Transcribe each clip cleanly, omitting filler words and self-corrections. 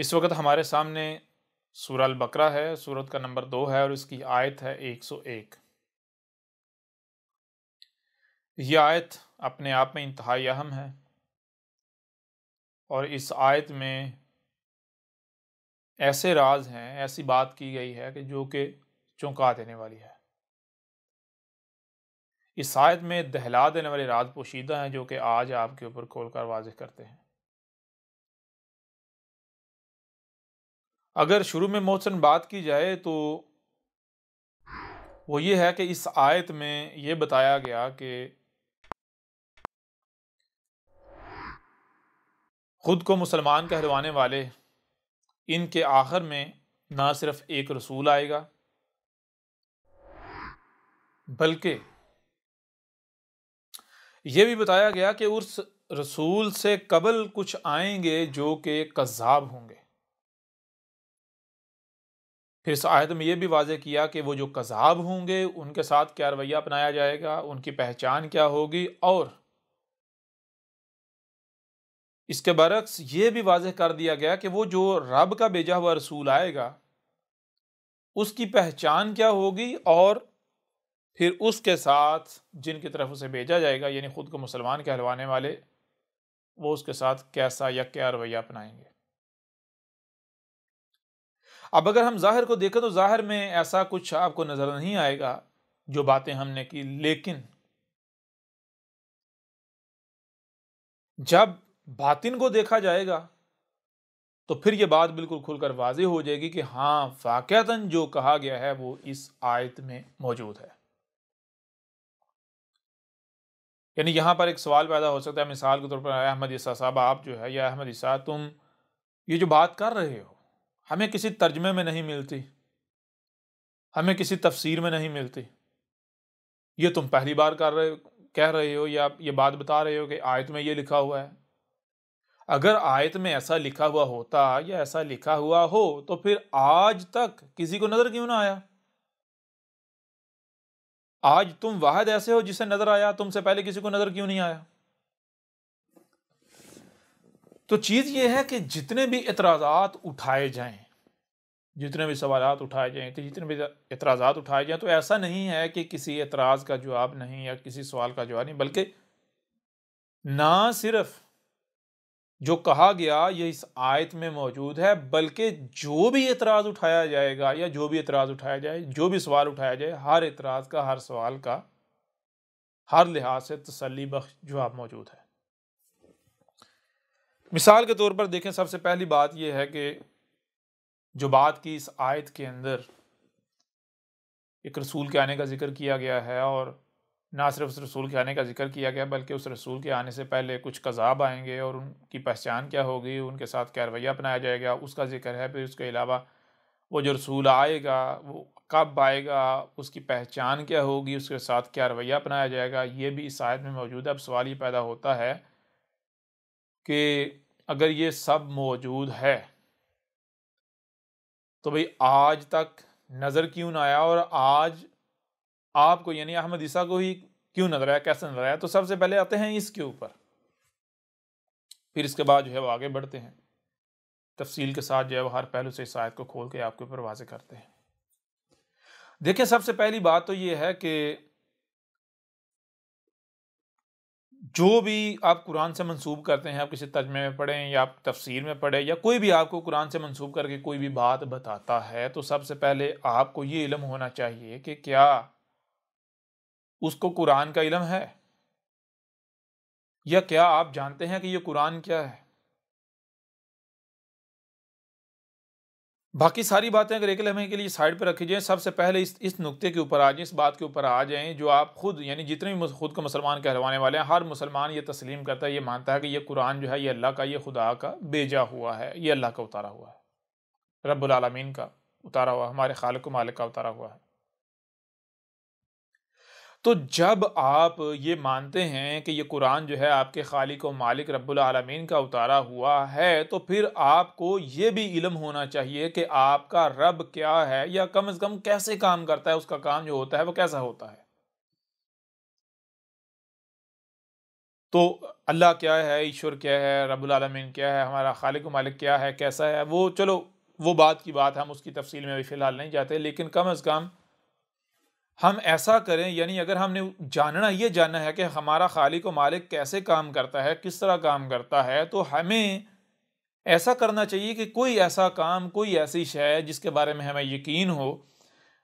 इस वक्त हमारे सामने सूरह अल बकरा है, सूरत का नंबर 2 है और इसकी आयत है 101। यह आयत अपने आप में इंतहाई अहम है और इस आयत में ऐसे राज हैं, ऐसी बात की गई है कि जो कि चौंका देने वाली है। इस आयत में दहला देने वाले राज पोशीदा हैं जो कि आज आपके ऊपर खोलकर वाज़ेह करते हैं। अगर शुरू में मोहसन बात की जाए तो वो ये है कि इस आयत में ये बताया गया कि खुद को मुसलमान कहलवाने वाले इनके आखिर में ना सिर्फ एक रसूल आएगा बल्कि यह भी बताया गया कि उस रसूल से कबल कुछ आएंगे जो कि कज़्ज़ाब होंगे। फिर इस आयत में यह भी वाज़ेह किया कि वो जो कज़्ज़ाब होंगे उनके साथ क्या रवैया अपनाया जाएगा, उनकी पहचान क्या होगी, और इसके बरक्स ये भी वाज़ेह कर दिया गया कि वो जो रब का भेजा हुआ रसूल आएगा उसकी पहचान क्या होगी और फिर उसके साथ जिनकी तरफ उसे भेजा जाएगा यानी खुद को मुसलमान कहलवाने वाले, वो उसके साथ कैसा या क्या रवैया अपनाएंगे। अब अगर हम जाहिर को देखें तो जाहिर में ऐसा कुछ आपको नजर नहीं आएगा जो बातें हमने की, लेकिन जब बातिन को देखा जाएगा तो फिर यह बात बिल्कुल खुलकर वाज़ेह हो जाएगी कि हाँ, वाक़अतन जो कहा गया है वो इस आयत में मौजूद है। यानी यहां पर एक सवाल पैदा हो सकता है, मिसाल के तौर पर अहमद ईसा साहब, आप जो है, या अहमद ईसा तुम ये जो बात कर रहे हो हमें किसी तर्जमे में नहीं मिलती, हमें किसी तफसीर में नहीं मिलती, ये तुम पहली बार कह रहे हो या ये बात बता रहे हो कि आयत में ये लिखा हुआ है। अगर आयत में ऐसा लिखा हुआ होता या ऐसा लिखा हुआ हो तो फिर आज तक किसी को नजर क्यों ना आया? आज तुम वाहिद ऐसे हो जिसे नजर आया, तुमसे पहले किसी को नजर क्यों नहीं आया? तो चीज ये है कि जितने भी एतराजात उठाए जाएं, जितने भी सवालात उठाए जाएं, तो जितने भी एतराजात उठाए जाएं, तो ऐसा नहीं है कि किसी एतराज का जवाब नहीं या किसी सवाल का जवाब नहीं, बल्कि ना सिर्फ जो कहा गया ये इस आयत में मौजूद है, बल्कि जो भी एतराज उठाया जाएगा या जो भी एतराज उठाया जाए, जो भी सवाल उठाया जाए, हर एतराज का, हर सवाल का, हर लिहाज से तसल्ली बख्श जवाब मौजूद है। मिसाल के तौर पर देखें, सबसे पहली बात यह है कि जो बात की इस आयत के अंदर एक रसूल के आने का जिक्र किया गया है, और ना सिर्फ उस रसूल के आने का जिक्र किया गया बल्कि उस रसूल के आने से पहले कुछ कज़ाब आएंगे और उनकी पहचान क्या होगी, उनके साथ क्या रवैया अपनाया जाएगा, उसका जिक्र है। फिर उसके अलावा वो जो रसूल आएगा वो कब आएगा, उसकी पहचान क्या होगी, उसके साथ क्या रवैया अपनाया जाएगा, ये भी इस आयत में मौजूद है। अब सवाल ये पैदा होता है कि अगर ये सब मौजूद है तो भाई आज तक नज़र क्यों ना आया, और आज आपको यानी अहमद ईसा को ही क्यों नजर आया, कैसे नजर आया? तो सबसे पहले आते हैं इसके ऊपर, फिर इसके बाद जो है वो आगे बढ़ते हैं, तफसील के साथ जो है वो हर पहलू से इस आयत को खोल के आपके ऊपर वाज़ेह करते हैं। देखिए, सबसे पहली बात तो ये है कि जो भी आप कुरान से मंसूब करते हैं, आप किसी तर्जमे में पढ़ें या आप तफसीर में पढ़ें या कोई भी आपको कुरान से मंसूब करके कोई भी बात बताता है, तो सबसे पहले आपको ये इल्म होना चाहिए कि क्या उसको कुरान का इल्म है, या क्या आप जानते हैं कि ये कुरान क्या है। बाकी सारी बातें अगर एक लम्हे के लिए साइड पर रखी जाए, सबसे पहले इस नुक्ते के ऊपर आ जाए, इस बात के ऊपर आ जाएं, जो आप खुद यानी जितने भी खुद को मुसलमान कहलवाने वाले हैं, हर मुसलमान ये तस्लीम करता है, ये मानता है कि ये कुरान जो है ये अल्लाह का, ये खुदा का भेजा हुआ है, ये अल्लाह का उतारा हुआ है, रब्बुल आलमीन का उतारा हुआ, हमारे खालिक मालिक का उतारा हुआ है। तो जब आप ये मानते हैं कि ये कुरान जो है आपके खालिक और मालिक रब्बुल आलमीन का उतारा हुआ है, तो फिर आपको ये भी इल्म होना चाहिए कि आपका रब क्या है, या कम से कम कैसे काम करता है, उसका काम जो होता है वो कैसा होता है। तो अल्लाह क्या है, ईश्वर क्या है, रब्बुल आलमीन क्या है, हमारा खालिक व मालिक क्या है, कैसा है, वो चलो वो बात की बात, हम उसकी तफसील में अभी फ़िलहाल नहीं जाते, लेकिन कम अज़ कम हम ऐसा करें, यानी अगर हमने ये जानना है कि हमारा खालिक व मालिक कैसे काम करता है, किस तरह काम करता है, तो हमें ऐसा करना चाहिए कि कोई ऐसा काम, कोई ऐसी शय जिसके बारे में हमें यकीन हो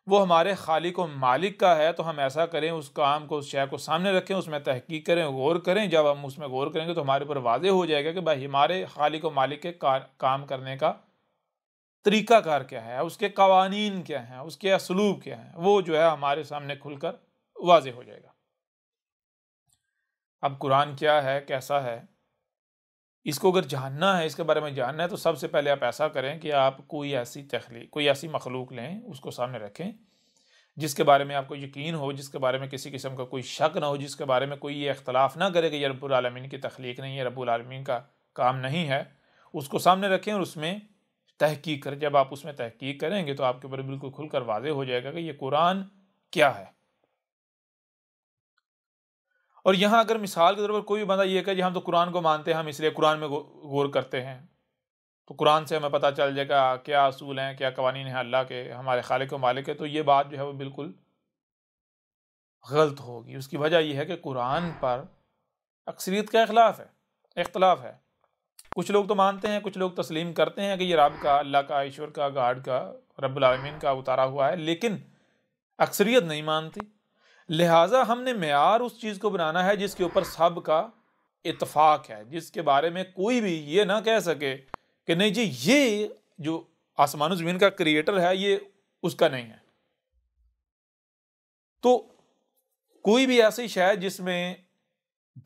वो हमारे खालिक व मालिक का है, तो हम ऐसा करें, उस काम को, उस शय को सामने रखें, उसमें तहकीक करें, गौर करें। जब हम उसमें गौर करेंगे तो हमारे ऊपर वाज़ेह हो जाएगा कि भाई हमारे खालिक व मालिक के काम करने का तरीक़ाकार क्या है, उसके कवानीन क्या हैं, उसके असलूब क्या हैं, वो जो है हमारे सामने खुलकर वाज़ेह हो जाएगा। अब कुरान क्या है, कैसा है, इसको अगर जानना है, इसके बारे में जानना है, तो सबसे पहले आप ऐसा करें कि आप कोई ऐसी मखलूक लें, उसको सामने रखें जिसके बारे में आपको यकीन हो, जिसके बारे में किसी किस्म का कोई शक ना हो, जिसके बारे में कोई ये इख्तलाफ ना करे कि ये रब्बुल आलमीन की तख्लीक नहीं है, रब्बुल आलमीन का काम नहीं है। उसको सामने रखें और उसमें तहकीक करें। जब आप उसमें तहकीक करेंगे तो आपके ऊपर बिल्कुल खुलकर वाज़ेह हो जाएगा कि ये कुरान क्या है। और यहाँ अगर मिसाल के तौर पर कोई भी बंदा ये कहे जी हम तो कुरान को मानते हैं, हम इसलिए कुरान में गौर करते हैं, तो कुरान से हमें पता चल जाएगा क्या असूल हैं, क्या कवानीन हैं अल्लाह के, हमारे खालिक व मालिक के, तो ये बात जो है वो बिल्कुल गलत होगी। उसकी वजह यह है कि कुरान पर अक्सरियत का इख्तलाफ है। कुछ लोग तो मानते हैं, कुछ लोग तस्लीम करते हैं कि ये रब का, अल्लाह का, ईश्वर का, गॉड का, रब्बुल आलमीन का उतारा हुआ है, लेकिन अक्सरियत नहीं मानती। लिहाजा हमने मेयार उस चीज़ को बनाना है जिसके ऊपर सब का इत्तफाक है, जिसके बारे में कोई भी ये ना कह सके कि नहीं जी ये जो आसमान ज़मीन का क्रिएटर है ये उसका नहीं है। तो कोई भी ऐसी शय जिसमें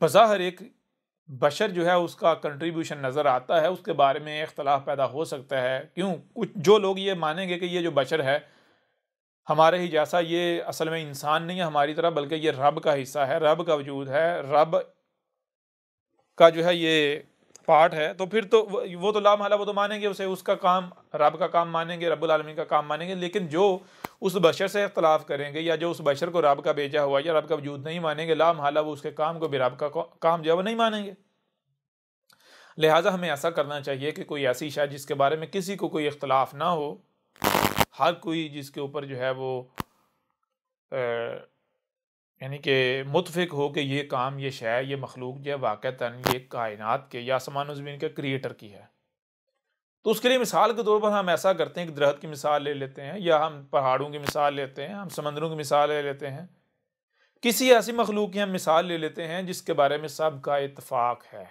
बज़ाहिर एक बशर जो है उसका कंट्रीब्यूशन नज़र आता है, उसके बारे में इख्तलाफ पैदा हो सकता है। क्यों? कुछ जो लोग ये मानेंगे कि ये जो बशर है हमारे ही जैसा, ये असल में इंसान नहीं है हमारी तरह, बल्कि ये रब का हिस्सा है, रब का वजूद है, रब का जो है ये पार्ट है, तो फिर तो वो तो ला महला वो तो मानेंगे उसे, उसका काम, रब का काम मानेंगे, रब्बुल आलमीन का काम मानेंगे। लेकिन जो उस बशर से इख्तलाफ करेंगे या जो उस बशर को रब का भेजा हुआ या रब का वजूद नहीं मानेंगे, ला महला वो उसके काम को भी रब का काम जो है वो नहीं मानेंगे। लिहाजा हमें ऐसा करना चाहिए कि कोई ऐसी शय जिसके बारे में किसी को कोई इख्तलाफ ना हो, हर कोई जिसके ऊपर जो है वो यानी कि मुतफिक हो कि ये काम, ये शय, ये मखलूक जो है वाक़तन ये कायनात के या आसमान ज़मीन के क्रिएटर की है। तो उसके लिए मिसाल के तौर पर हम ऐसा करते हैं कि दरख्त की मिसाल ले लेते हैं, या हम पहाड़ों की मिसाल लेते हैं, हम समंदरों की मिसाल ले लेते हैं, किसी ऐसी मखलूक की हम मिसाल ले लेते हैं जिसके बारे में सबका इत्तफाक है।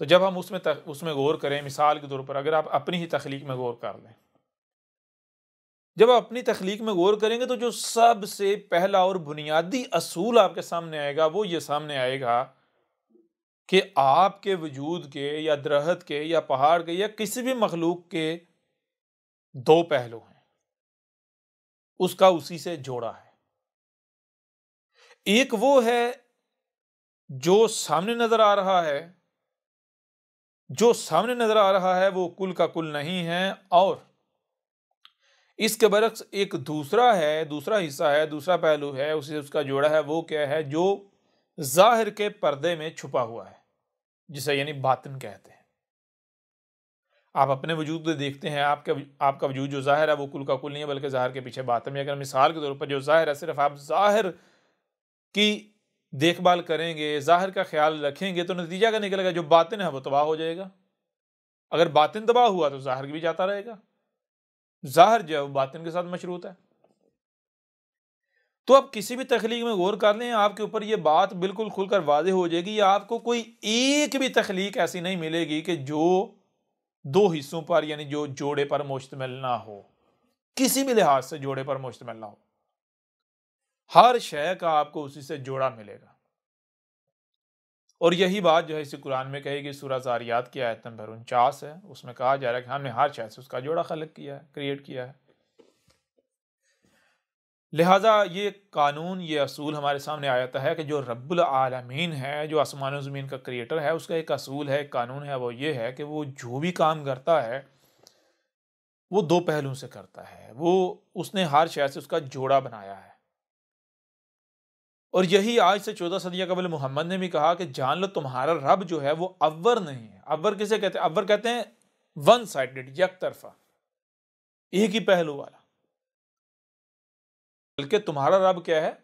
तो जब हम उसमें गौर करें, मिसाल के तौर पर अगर आप अपनी ही तख्लीक में गौर कर लें, जब आप अपनी तख्लीक में गौर करेंगे तो जो सबसे पहला और बुनियादी असूल आपके सामने आएगा वो ये सामने आएगा कि आपके वजूद के या दरख्त के या पहाड़ के या किसी भी मखलूक के दो पहलू हैं, उसका उसी से जोड़ा है। एक वो है जो सामने नजर आ रहा है, जो सामने नजर आ रहा है वो कुल का कुल नहीं है, और इसके बरक्स एक दूसरा है, दूसरा हिस्सा है, दूसरा पहलू है, उसे उसका जोड़ा है। वो क्या है? जो जाहिर के पर्दे में छुपा हुआ है, जिसे यानी बातिन कहते हैं। आप अपने वजूद को देखते हैं, आपका वजूद जो जाहिर है वो कुल का कुल नहीं है, बल्कि जाहिर के पीछे बातिन है। अगर मिसाल के तौर पर जो जाहिर है, सिर्फ आप जाहिर की देखभाल करेंगे, जाहिर का ख्याल रखेंगे, तो नतीजा क्या निकलेगा? जो बातिन है वो तबाह हो जाएगा। अगर बातिन तबाह हुआ तो जाहिर भी जाता रहेगा। जाहिर जो है वो बातिन के साथ मशरूत है। तो आप किसी भी तख्लीक में गौर कर लें, आपके ऊपर ये बात बिल्कुल खुलकर वाज़ेह हो जाएगी। आपको कोई एक भी तख्लीक ऐसी नहीं मिलेगी कि जो दो हिस्सों पर, यानी जो जोड़े पर मुश्तमिल ना हो, किसी भी लिहाज से जोड़े पर मुश्तमिल ना हो। हर शय का आपको उसी से जोड़ा मिलेगा। और यही बात जो है इसी कुरान में कहेगी, सूरह ज़ारियात की आयत नंबर 49 है, उसमें कहा जा रहा है कि हमने हर शय से उसका जोड़ा खलक किया है, क्रिएट किया है। लिहाजा ये कानून, ये असूल हमारे सामने आ जाता है कि जो रब्बुल आलमीन है, जो आसमान और ज़मीन का क्रिएटर है, उसका एक असूल है, एक कानून है। वो ये है कि वो जो भी काम करता है वो दो पहलुओं से करता है। वो उसने हर शय से उसका जोड़ा बनाया है। और यही आज से 14 सदियां कबल मोहम्मद ने भी कहा कि जान लो तुम्हारा रब जो है वो अव्वर नहीं है। अव्वर किसे कहते हैं? अव्वर कहते हैं वन साइडेड, एक तरफा, एक ही पहलू वाला। बल्कि तुम्हारा रब क्या है?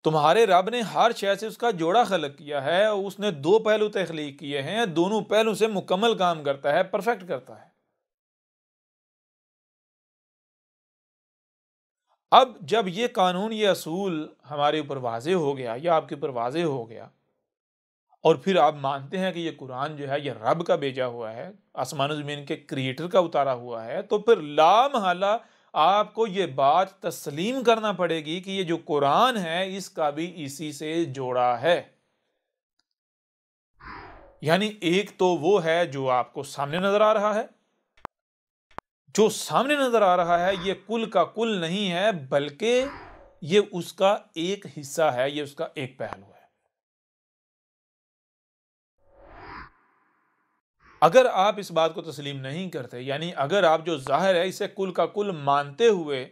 तुम्हारे रब ने हर शय से उसका जोड़ा खलक किया है, उसने दो पहलू तख्लीक किए हैं, दोनों पहलू से मुकम्मल काम करता है, परफेक्ट करता है। अब जब ये कानून, ये असूल हमारे ऊपर वाज़ेह हो गया या आपके ऊपर वाज़ेह हो गया, और फिर आप मानते हैं कि ये कुरान जो है ये रब का भेजा हुआ है, आसमान ज़मीन के क्रिएटर का उतारा हुआ है, तो फिर लामहला आपको ये बात तस्लीम करना पड़ेगी कि ये जो कुरान है इसका भी इसी से जोड़ा है। यानी एक तो वो है जो आपको सामने नजर आ रहा है, जो सामने नजर आ रहा है ये कुल का कुल नहीं है, बल्कि ये उसका एक हिस्सा है, ये उसका एक पहलू है। अगर आप इस बात को तस्लीम नहीं करते, यानी अगर आप जो जाहिर है इसे कुल का कुल मानते हुए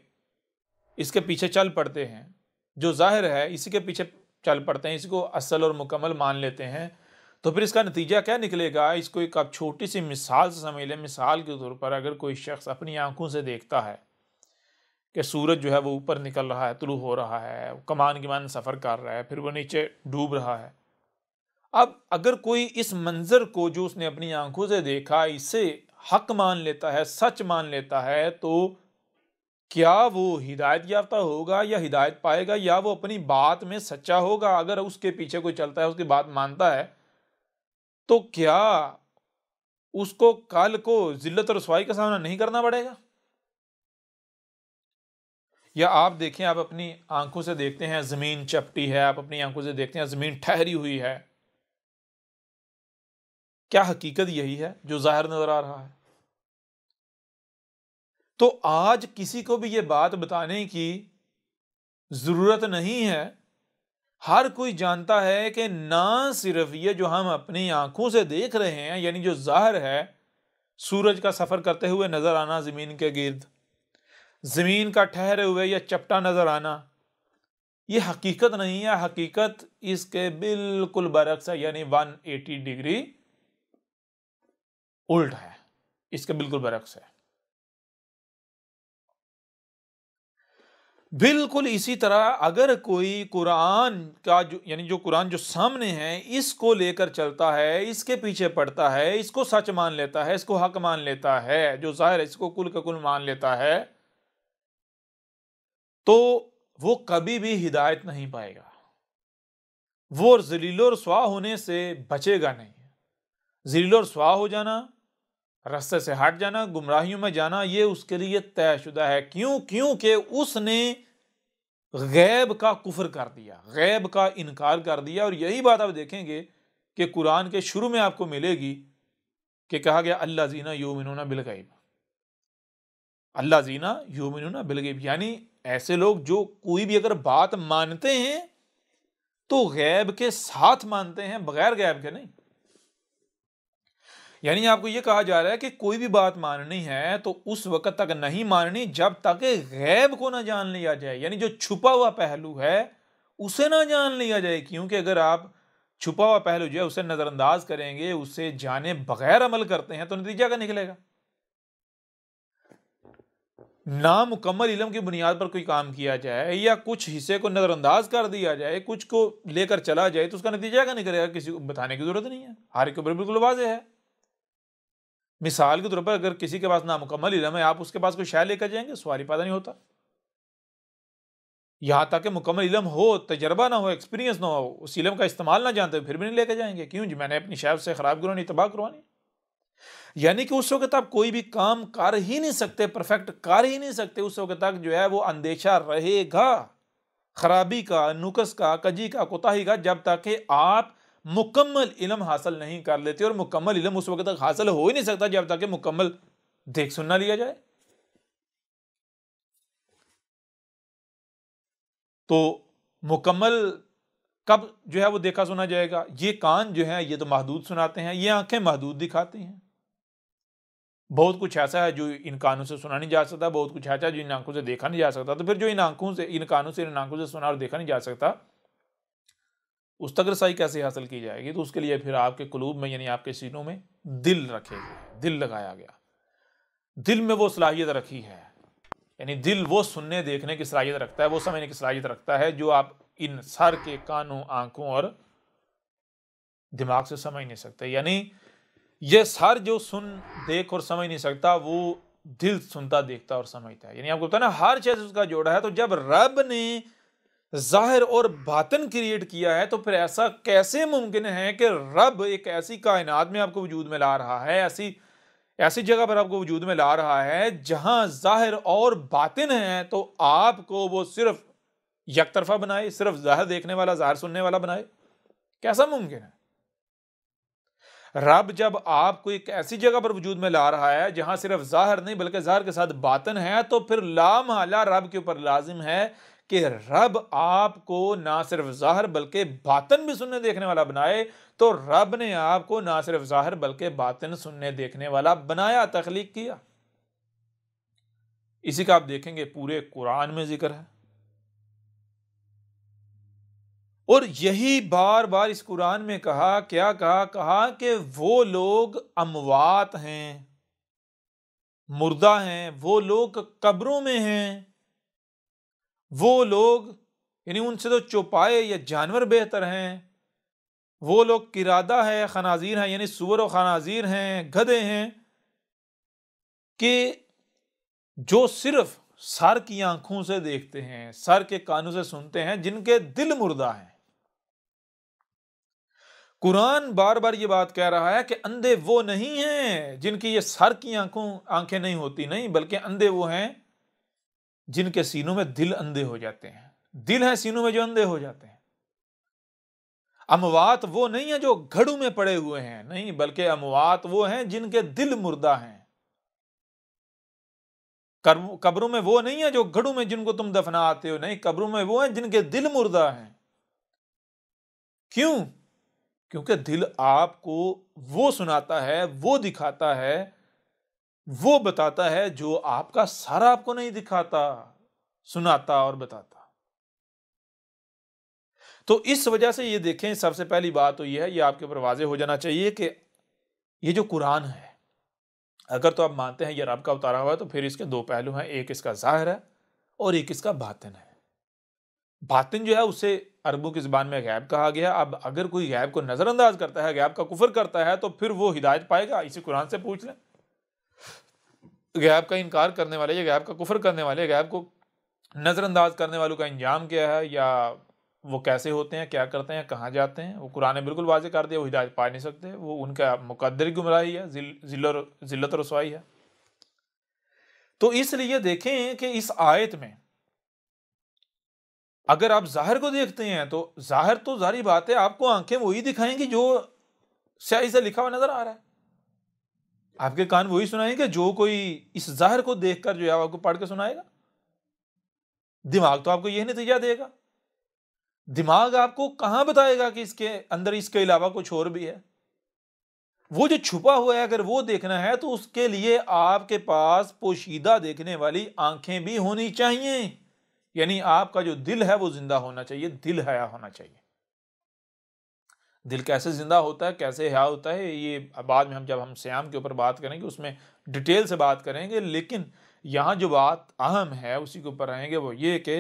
इसके पीछे चल पड़ते हैं, जो जाहिर है इसी के पीछे चल पड़ते हैं, इसको असल और मुकम्मल मान लेते हैं, तो फिर इसका नतीजा क्या निकलेगा? इसको एक आप छोटी सी मिसाल से समझ लें। मिसाल के तौर पर अगर कोई शख्स अपनी आंखों से देखता है कि सूरज जो है वो ऊपर निकल रहा है, तुलू हो रहा है, कमान की मान सफ़र कर रहा है, फिर वो नीचे डूब रहा है। अब अगर कोई इस मंजर को जो उसने अपनी आंखों से देखा इसे हक मान लेता है, सच मान लेता है, तो क्या वो हिदायत याफ्ता होगा या हिदायत पाएगा, या वो अपनी बात में सच्चा होगा? अगर उसके पीछे कोई चलता है, उसकी बात मानता है, तो क्या उसको कल को जिल्लत और रुसवाई का सामना नहीं करना पड़ेगा? या आप देखें, आप अपनी आंखों से देखते हैं जमीन चपटी है, आप अपनी आंखों से देखते हैं जमीन ठहरी हुई है, क्या हकीकत यही है जो जाहिर नजर आ रहा है? तो आज किसी को भी ये बात बताने की जरूरत नहीं है। हर कोई जानता है कि ना सिर्फ ये जो हम अपनी आंखों से देख रहे हैं, यानी जो जाहिर है सूरज का सफर करते हुए नजर आना जमीन के गिर्द, जमीन का ठहरे हुए या चपटा नजर आना, ये हकीकत नहीं है। हकीकत इसके बिल्कुल बरक्स है, यानी 180 डिग्री उल्ट है, इसके बिल्कुल बरक्स है। बिल्कुल इसी तरह अगर कोई कुरान का जो, यानी जो कुरान जो सामने है इसको लेकर चलता है, इसके पीछे पड़ता है, इसको सच मान लेता है, इसको हक मान लेता है, जो जाहिर है इसको कुल का कुल मान लेता है, तो वो कभी भी हिदायत नहीं पाएगा। वो जलीलो रसवा होने से बचेगा नहीं। जलीलो रसवा हो जाना, रास्ते से हट जाना, गुमराहियों में जाना, ये उसके लिए तयशुदा है। क्यों? क्योंकि उसने गैब का कुफर कर दिया, गैब का इनकार कर दिया। और यही बात आप देखेंगे कि कुरान के शुरू में आपको मिलेगी कि कहा गया अल्लाह जीना युमिनूना बिल गैब, अल्लाह जीना युमिनूना बिल गैब, यानी ऐसे लोग जो कोई भी अगर बात मानते हैं तो गैब के साथ मानते हैं, बगैर गैब के नहीं। यानी आपको यह कहा जा रहा है कि कोई भी बात माननी है तो उस वक्त तक नहीं माननी जब तक गैब को ना जान लिया जाए, यानी जो छुपा हुआ पहलू है उसे ना जान लिया जाए। क्योंकि अगर आप छुपा हुआ पहलू जो है उसे नजरअंदाज करेंगे, उसे जाने बगैर अमल करते हैं, तो नतीजा क्या निकलेगा? नामुकम्मल इल्म की बुनियाद पर कोई काम किया जाए या कुछ हिस्से को नजरअंदाज कर दिया जाए, कुछ को लेकर चला जाए, तो उसका नतीजा क्या निकलेगा? किसी को बताने की जरूरत नहीं है, हर एक ऊपर बिल्कुल वाज़ेह है। मिसाल के तौर पर अगर किसी के पास नामुकम्मल इल्म है, आप उसके पास कोई शय लेकर जाएंगे, सवाल ही पैदा नहीं होता। यहां तक कि मुकम्मल इल्म हो, तजर्बा ना हो, एक्सपीरियंस ना हो, उस इल्म का इस्तेमाल ना जानते, फिर भी नहीं लेकर जाएंगे। क्यों जी? मैंने अपनी शय से खराब करवानी, तबाह करवानी। यानी कि उस वक्त आप कोई भी काम कर ही नहीं सकते, परफेक्ट कर ही नहीं सकते। उस वक्त तक जो है वो अंदेशा रहेगा खराबी का, नुकस का, कजी का, कोताही का, जब तक कि आप मुकम्मल इल्म हासिल नहीं कर लेते। और मुकम्मल इल्म उस वक्त तक हासिल हो ही नहीं सकता जब तक कि मुकम्मल देख सुनना लिया जाए। तो मुकम्मल कब जो है वो देखा सुना जाएगा? ये कान जो है ये तो महदूद सुनाते हैं, ये आंखें महदूद दिखाती हैं। बहुत कुछ ऐसा है जो इन कानों से सुना नहीं जा सकता, बहुत कुछ ऐसा है जो इन आंखों से देखा नहीं जा सकता। तो फिर जो इन आंखों से, इन कानों से, इन आंखों से सुना और देखा नहीं जा सकता, उस तक रसाई कैसे हासिल की जाएगी? तो उसके लिए फिर आपके कुलूब में, यानी आपके सीनों में दिल रखे गए, दिल लगाया गया। दिल में वो सलाहियत रखी है, यानी दिल वो सुनने देखने की सलाहियत रखता है, वो समझने की सलाहियत रखता है जो आप इन सर के, कानों, आंखों और दिमाग से समझ नहीं सकते। यानी ये सर जो सुन, देख और समझ नहीं सकता, वो दिल सुनता, देखता और समझता है। यानी आपको पता है ना, हर चीज उसका जोड़ा है। तो जब रब ने जाहिर और बातिन क्रिएट किया है, तो फिर ऐसा कैसे मुमकिन है कि रब एक ऐसी कायनात में आपको वजूद में ला रहा है, ऐसी ऐसी जगह पर आपको वजूद में ला रहा है जहां जाहिर और बातिन है, तो आपको वो सिर्फ एक तरफा बनाए, सिर्फ जाहिर देखने वाला, जाहिर सुनने वाला बनाए? कैसा मुमकिन है? रब जब आपको एक ऐसी जगह पर वजूद में ला रहा है जहां सिर्फ जाहिर नहीं बल्कि जाहिर के साथ बातिन है, तो फिर लामहला रब के ऊपर लाजिम है कि रब आपको ना सिर्फ जाहिर बल्कि बातिन भी सुनने देखने वाला बनाए। तो रब ने आपको ना सिर्फ जाहिर बल्कि बातिन सुनने देखने वाला बनाया, तख्लीक किया। इसी का आप देखेंगे पूरे कुरान में जिक्र है, और यही बार बार इस कुरान में कहा, क्या कहा? कहा कि वो लोग अमवात हैं, मुर्दा हैं, वो लोग कब्रों में हैं, वो लोग यानी उनसे तो चौपाए या जानवर बेहतर हैं, वो लोग किरादा है, खनाजीर हैं, यानी सुअर और खनाजीर हैं, गधे हैं, कि जो सिर्फ सर की आंखों से देखते हैं, सर के कानों से सुनते हैं, जिनके दिल मुर्दा हैं। कुरान बार बार ये बात कह रहा है कि अंधे वो नहीं हैं जिनकी ये सर की आंखें नहीं होती, नहीं, बल्कि अंधे वो हैं जिनके सीनों में दिल अंधे हो जाते हैं। दिल है सीनों में जो अंधे हो जाते हैं। अमवात वो नहीं है जो घड़ों में पड़े हुए हैं, नहीं, बल्कि अमवात वो हैं जिनके दिल मुर्दा हैं। कब्रों में वो नहीं है जो घड़ों में जिनको तुम दफनाते हो, नहीं, कब्रों में वो हैं जिनके दिल मुर्दा हैं। क्यों? क्योंकि दिल आपको वो सुनाता है, वो दिखाता है, वो बताता है जो आपका सर आपको नहीं दिखाता, सुनाता और बताता। तो इस वजह से ये देखें, सबसे पहली बात तो ये है, ये आपके ऊपर वाज़ेह हो जाना चाहिए कि ये जो कुरान है, अगर तो आप मानते हैं ये रब का उतारा हुआ है, तो फिर इसके दो पहलू हैं, एक इसका ज़ाहिर है और एक इसका बातिन है। बातिन जो है उसे अरबों की ज़बान में गैब कहा गया। अब अगर कोई गैब को नज़रअंदाज करता है, गैब का कुफर करता है, तो फिर वो हिदायत पाएगा? इसी कुरान से पूछ लें। गैब का इनकार करने वाले या गैब का कुफर करने वाले, गैब को नज़रअंदाज करने वालों का अंजाम क्या है, या वो कैसे होते हैं, क्या करते हैं, कहाँ जाते हैं, वो कुरान ने बिल्कुल वाज़ेह कर दिया। वो हिदायत पा नहीं सकते, वो उनका मुकद्दर गुमराही है, जिल्लत और रसवाई है। तो इसलिए देखें कि इस आयत में अगर आप जाहिर को देखते हैं, तो जाहिर तो जारी बात है, आपको आंखें वही दिखाएंगी जो स्याही से लिखा हुआ नजर आ रहा है। आपके कान वही सुनाएंगे जो कोई इस जाहिर को देखकर जो है आपको पढ़ के सुनाएगा। दिमाग तो आपको यही नतीजा देगा। दिमाग आपको कहां बताएगा कि इसके अंदर इसके अलावा कुछ और भी है। वो जो छुपा हुआ है, अगर वो देखना है, तो उसके लिए आपके पास पोशीदा देखने वाली आंखें भी होनी चाहिए। यानी आपका जो दिल है वो जिंदा होना चाहिए, दिल हया होना चाहिए। दिल कैसे जिंदा होता है, कैसे हया होता है, ये बाद में जब हम सियाम के ऊपर बात करेंगे उसमें डिटेल से बात करेंगे। लेकिन यहाँ जो बात अहम है उसी के ऊपर रहेंगे, वो ये कि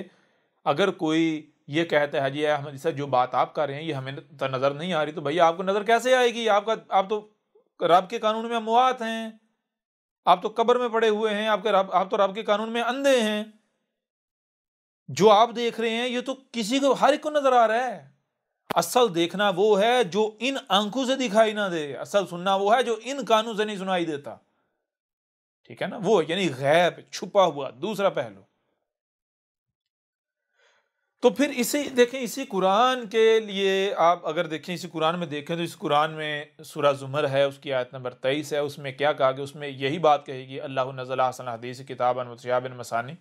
अगर कोई ये कहता है जी हम जैसे जो बात आप कर रहे हैं ये हमें तो नज़र नहीं आ रही, तो भैया आपको नज़र कैसे आएगी? आप तो रब के कानून में अमवात हैं, आप तो कब्र में पड़े हुए हैं, आप तो रब के कानून में अंधे हैं। जो आप देख रहे हैं ये तो किसी को, हर एक को नजर आ रहा है। असल देखना वो है जो इन आंखों से दिखाई ना दे, असल सुनना वो है जो इन कानों से नहीं सुनाई देता। ठीक है ना, वो यानी गैब, छुपा हुआ दूसरा पहलू। तो फिर इसे देखें, इसी कुरान के लिए आप अगर देखें, इसी कुरान में देखें तो इस कुरान में सूरह ज़ुमर है, उसकी आयत नंबर 23 है। उसमें क्या कहा कि उसमें यही बात कहेगी, अल्लाह नज़्ज़ल अहसन हदीस किताबन मुतशाबिहन मसानी।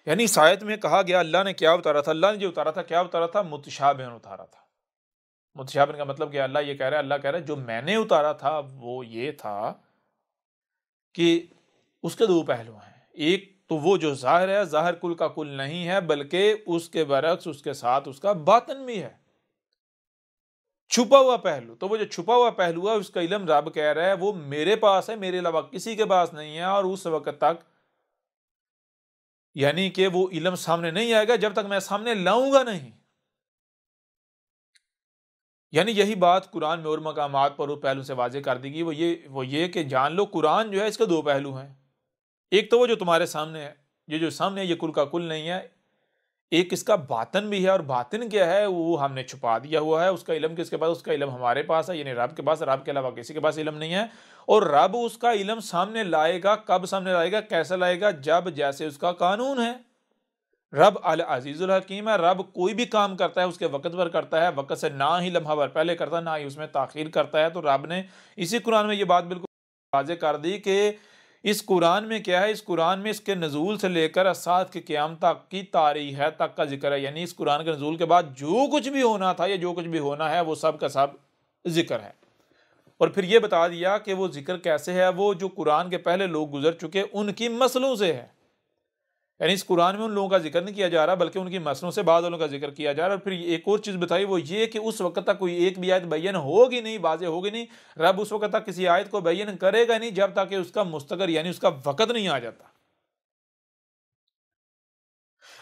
यानी इस आयत में कहा गया अल्लाह ने क्या उतारा था, अल्लाह ने जो उतारा था क्या उतारा था? मुतशाबिहन उतारा था। मुतशाबिहन का मतलब क्या? अल्लाह ये कह रहा है, अल्लाह कह रहा है जो मैंने उतारा था वो ये था कि उसके दो पहलू हैं। एक तो वो जो ज़ाहिर है, ज़ाहिर कुल का कुल नहीं है, बल्कि उसके बरक्स उसके साथ उसका बातिन भी है, छुपा हुआ पहलू। तो वो जो छुपा हुआ पहलू है उसका इल्म रब कह रहा है वो मेरे पास है, मेरे अलावा किसी के पास नहीं है, और उस वक्त तक यानी कि वो इल्म सामने नहीं आएगा जब तक मैं सामने लाऊंगा नहीं। यानी यही बात कुरान में और मकामात पर पहलू से वाज़ेह कर दी गई। वो ये कि जान लो कुरान जो है इसके दो पहलू हैं। एक तो वो जो तुम्हारे सामने है, ये जो सामने है ये कुल का कुल नहीं है। एक इसका बातन भी है, और बातिन क्या है वो हमने छुपा दिया हुआ है। उसका इल्म किसके पास? उसका इल्म हमारे पास है, यानी रब के पास। रब के अलावा किसी के पास इल्म नहीं है। और रब उसका इल्म सामने लाएगा। कब सामने लाएगा, कैसे लाएगा? जब जैसे उसका कानून है। रब अल अजीजुल हकीम है। रब कोई भी काम करता है उसके वक़्त पर करता है, वक़्त से ना ही लम्हा भर पहले करता है, ना ही उसमें ताख़ीर करता है। तो रब ने इसी कुरान में ये बात बिल्कुल वाज़ेह कर दी कि इस कुरान में क्या है, इस कुरान में इसके नज़ूल से लेकर असात के क़याम तक की तारीख़ है तक का जिक्र है। यानी इस कुरान के नज़ूल के बाद जो कुछ भी होना था या जो कुछ भी होना है वो सब का सब जिक्र है। और फिर ये बता दिया कि वो जिक्र कैसे है, वो जो कुरान के पहले लोग गुजर चुके उनकी मसलों से है। यानी इस कुरान में उन लोगों का जिक्र नहीं किया जा रहा बल्कि उनकी मसलों से बाद वालों का जिक्र किया जा रहा है। और फिर एक और चीज़ बताई वो ये कि उस वक्त तक कोई एक भी आयत बयन होगी नहीं, वाज़ेह होगी नहीं। रब उस वक्त तक किसी आयत को बयन करेगा नहीं जब तक कि उसका मुस्तकर यानी उसका वक़्त नहीं आ जाता।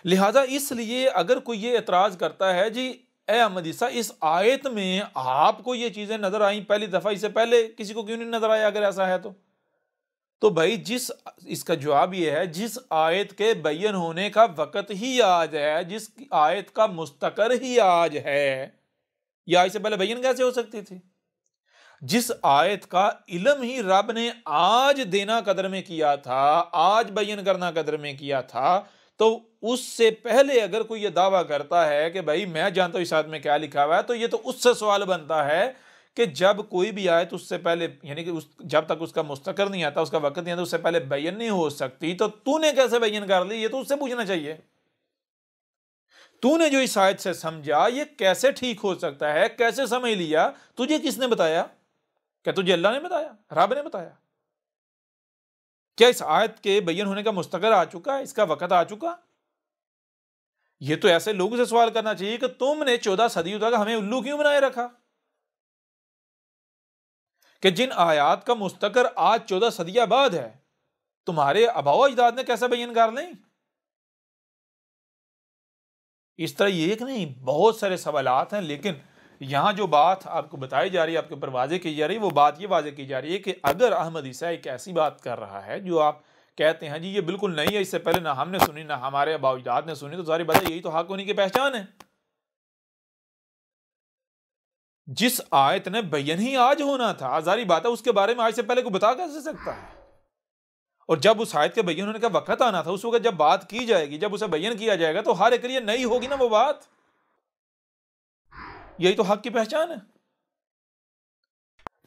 लिहाजा इसलिए अगर कोई ये एतराज़ करता है जी ए अहमद ईसा इस आयत में आपको ये चीज़ें नज़र आई पहली दफ़ा, इससे पहले किसी को क्यों नहीं नज़र आया? अगर ऐसा है तो भाई जिस इसका जवाब ये है जिस आयत के बयन होने का वक़्त ही आज है, जिस आयत का मुस्तकर ही आज है, यह इससे पहले बयन कैसे हो सकती थी? जिस आयत का इल्म ही रब ने आज देना कदर में किया था, आज बयन करना कदर में किया था, तो उससे पहले अगर कोई ये दावा करता है कि भाई मैं जानता हूं इस आयत में क्या लिखा हुआ है, तो ये तो उससे सवाल बनता है कि जब कोई भी आयत उससे पहले यानी कि जब तक उसका मुस्तकर नहीं आता, उसका वक़्त नहीं आता, उससे पहले बयन नहीं हो सकती, तो तूने कैसे बयन कर ली? ये तो उससे पूछना चाहिए। तूने जो इस आयत से समझा ये कैसे ठीक हो सकता है, कैसे समझ लिया? तुझे किसने बताया? क्या तुझे अल्लाह ने बताया, रब ने बताया? क्या इस आयत के बयन होने का मुस्तकर आ चुका है, इसका वक़्त आ चुका? ये तो ऐसे लोगों से सवाल करना चाहिए कि तुमने 14 सदियों तक हमें उल्लू क्यों बनाए रखा कि जिन आयात का मुस्तकर आज 14 सदियां बाद है, तुम्हारे आबाओ अजदाद ने कैसा बयान कर लें? इस तरह ये एक नहीं बहुत सारे सवालात हैं, लेकिन यहां जो बात आपको बताई जा रही है, आपके ऊपर वाजे की जा रही है, वो बात ये वाजे की जा रही है कि अगर अहमद ईसा एक ऐसी बात कर रहा है जो आप कहते हैं जी ये बिल्कुल नहीं है, इससे पहले ना हमने सुनी ना हमारे आबाओ अजदाद ने सुनी, तो सारी बात यही तो हक होने की पहचान है। जिस आयत ने बयान ही आज होना था, जारी बात है उसके बारे में आज से पहले को बता कैसे सकता है? और जब उस आयत के बयान होने का वक्त आना था, उस वक्त जब बात की जाएगी, जब उसे बयान किया जाएगा, तो हर एक लिए नई होगी ना वो बात। यही तो हक की पहचान है।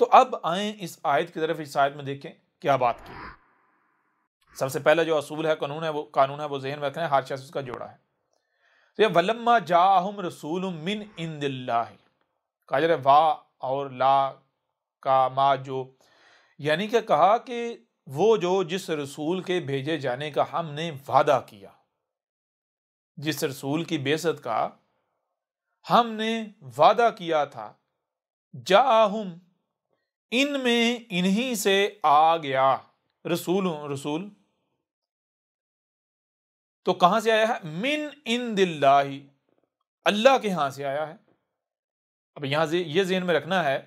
तो अब आए इस आयत की तरफ। इस आयत में देखें क्या बात की। सबसे पहला जो असूल है, कानून है वो ज़हन में रखना है, हर शख्स उसका जोड़ा है। तो ये वलम्मा जाअहुम रसूलुम मिन इंदिल्लाह, कहा जा रहा है वाह और ला का मा, जो यानी कि कहा कि वो जो जिस रसूल के भेजे जाने का हमने वादा किया, जिस रसूल की बेइज्जत का हमने वादा किया था, जाहुम इनमें इन्हीं से आ गया रसूल तो कहां से आया है? मिन इन दिल्लाही, अल्लाह के यहां से आया है। अब यहां से ये ज़हन में रखना है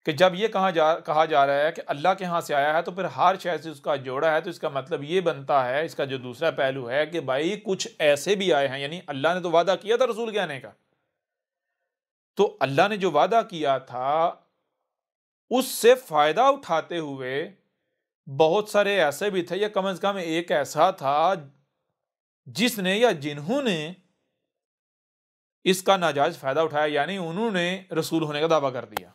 कि जब ये कहा जा रहा है कि अल्लाह के यहाँ से आया है, तो फिर हर शय से उसका जोड़ा है, तो इसका मतलब ये बनता है, इसका जो दूसरा पहलू है कि भाई कुछ ऐसे भी आए हैं, यानी अल्लाह ने तो वादा किया था रसूल के आने का, तो अल्लाह ने जो वादा किया था उससे फायदा उठाते हुए बहुत सारे ऐसे भी थे, या कम से कम एक ऐसा था जिसने या जिन्होंने इसका नाजायज फायदा उठाया, यानी उन्होंने रसूल होने का दावा कर दिया।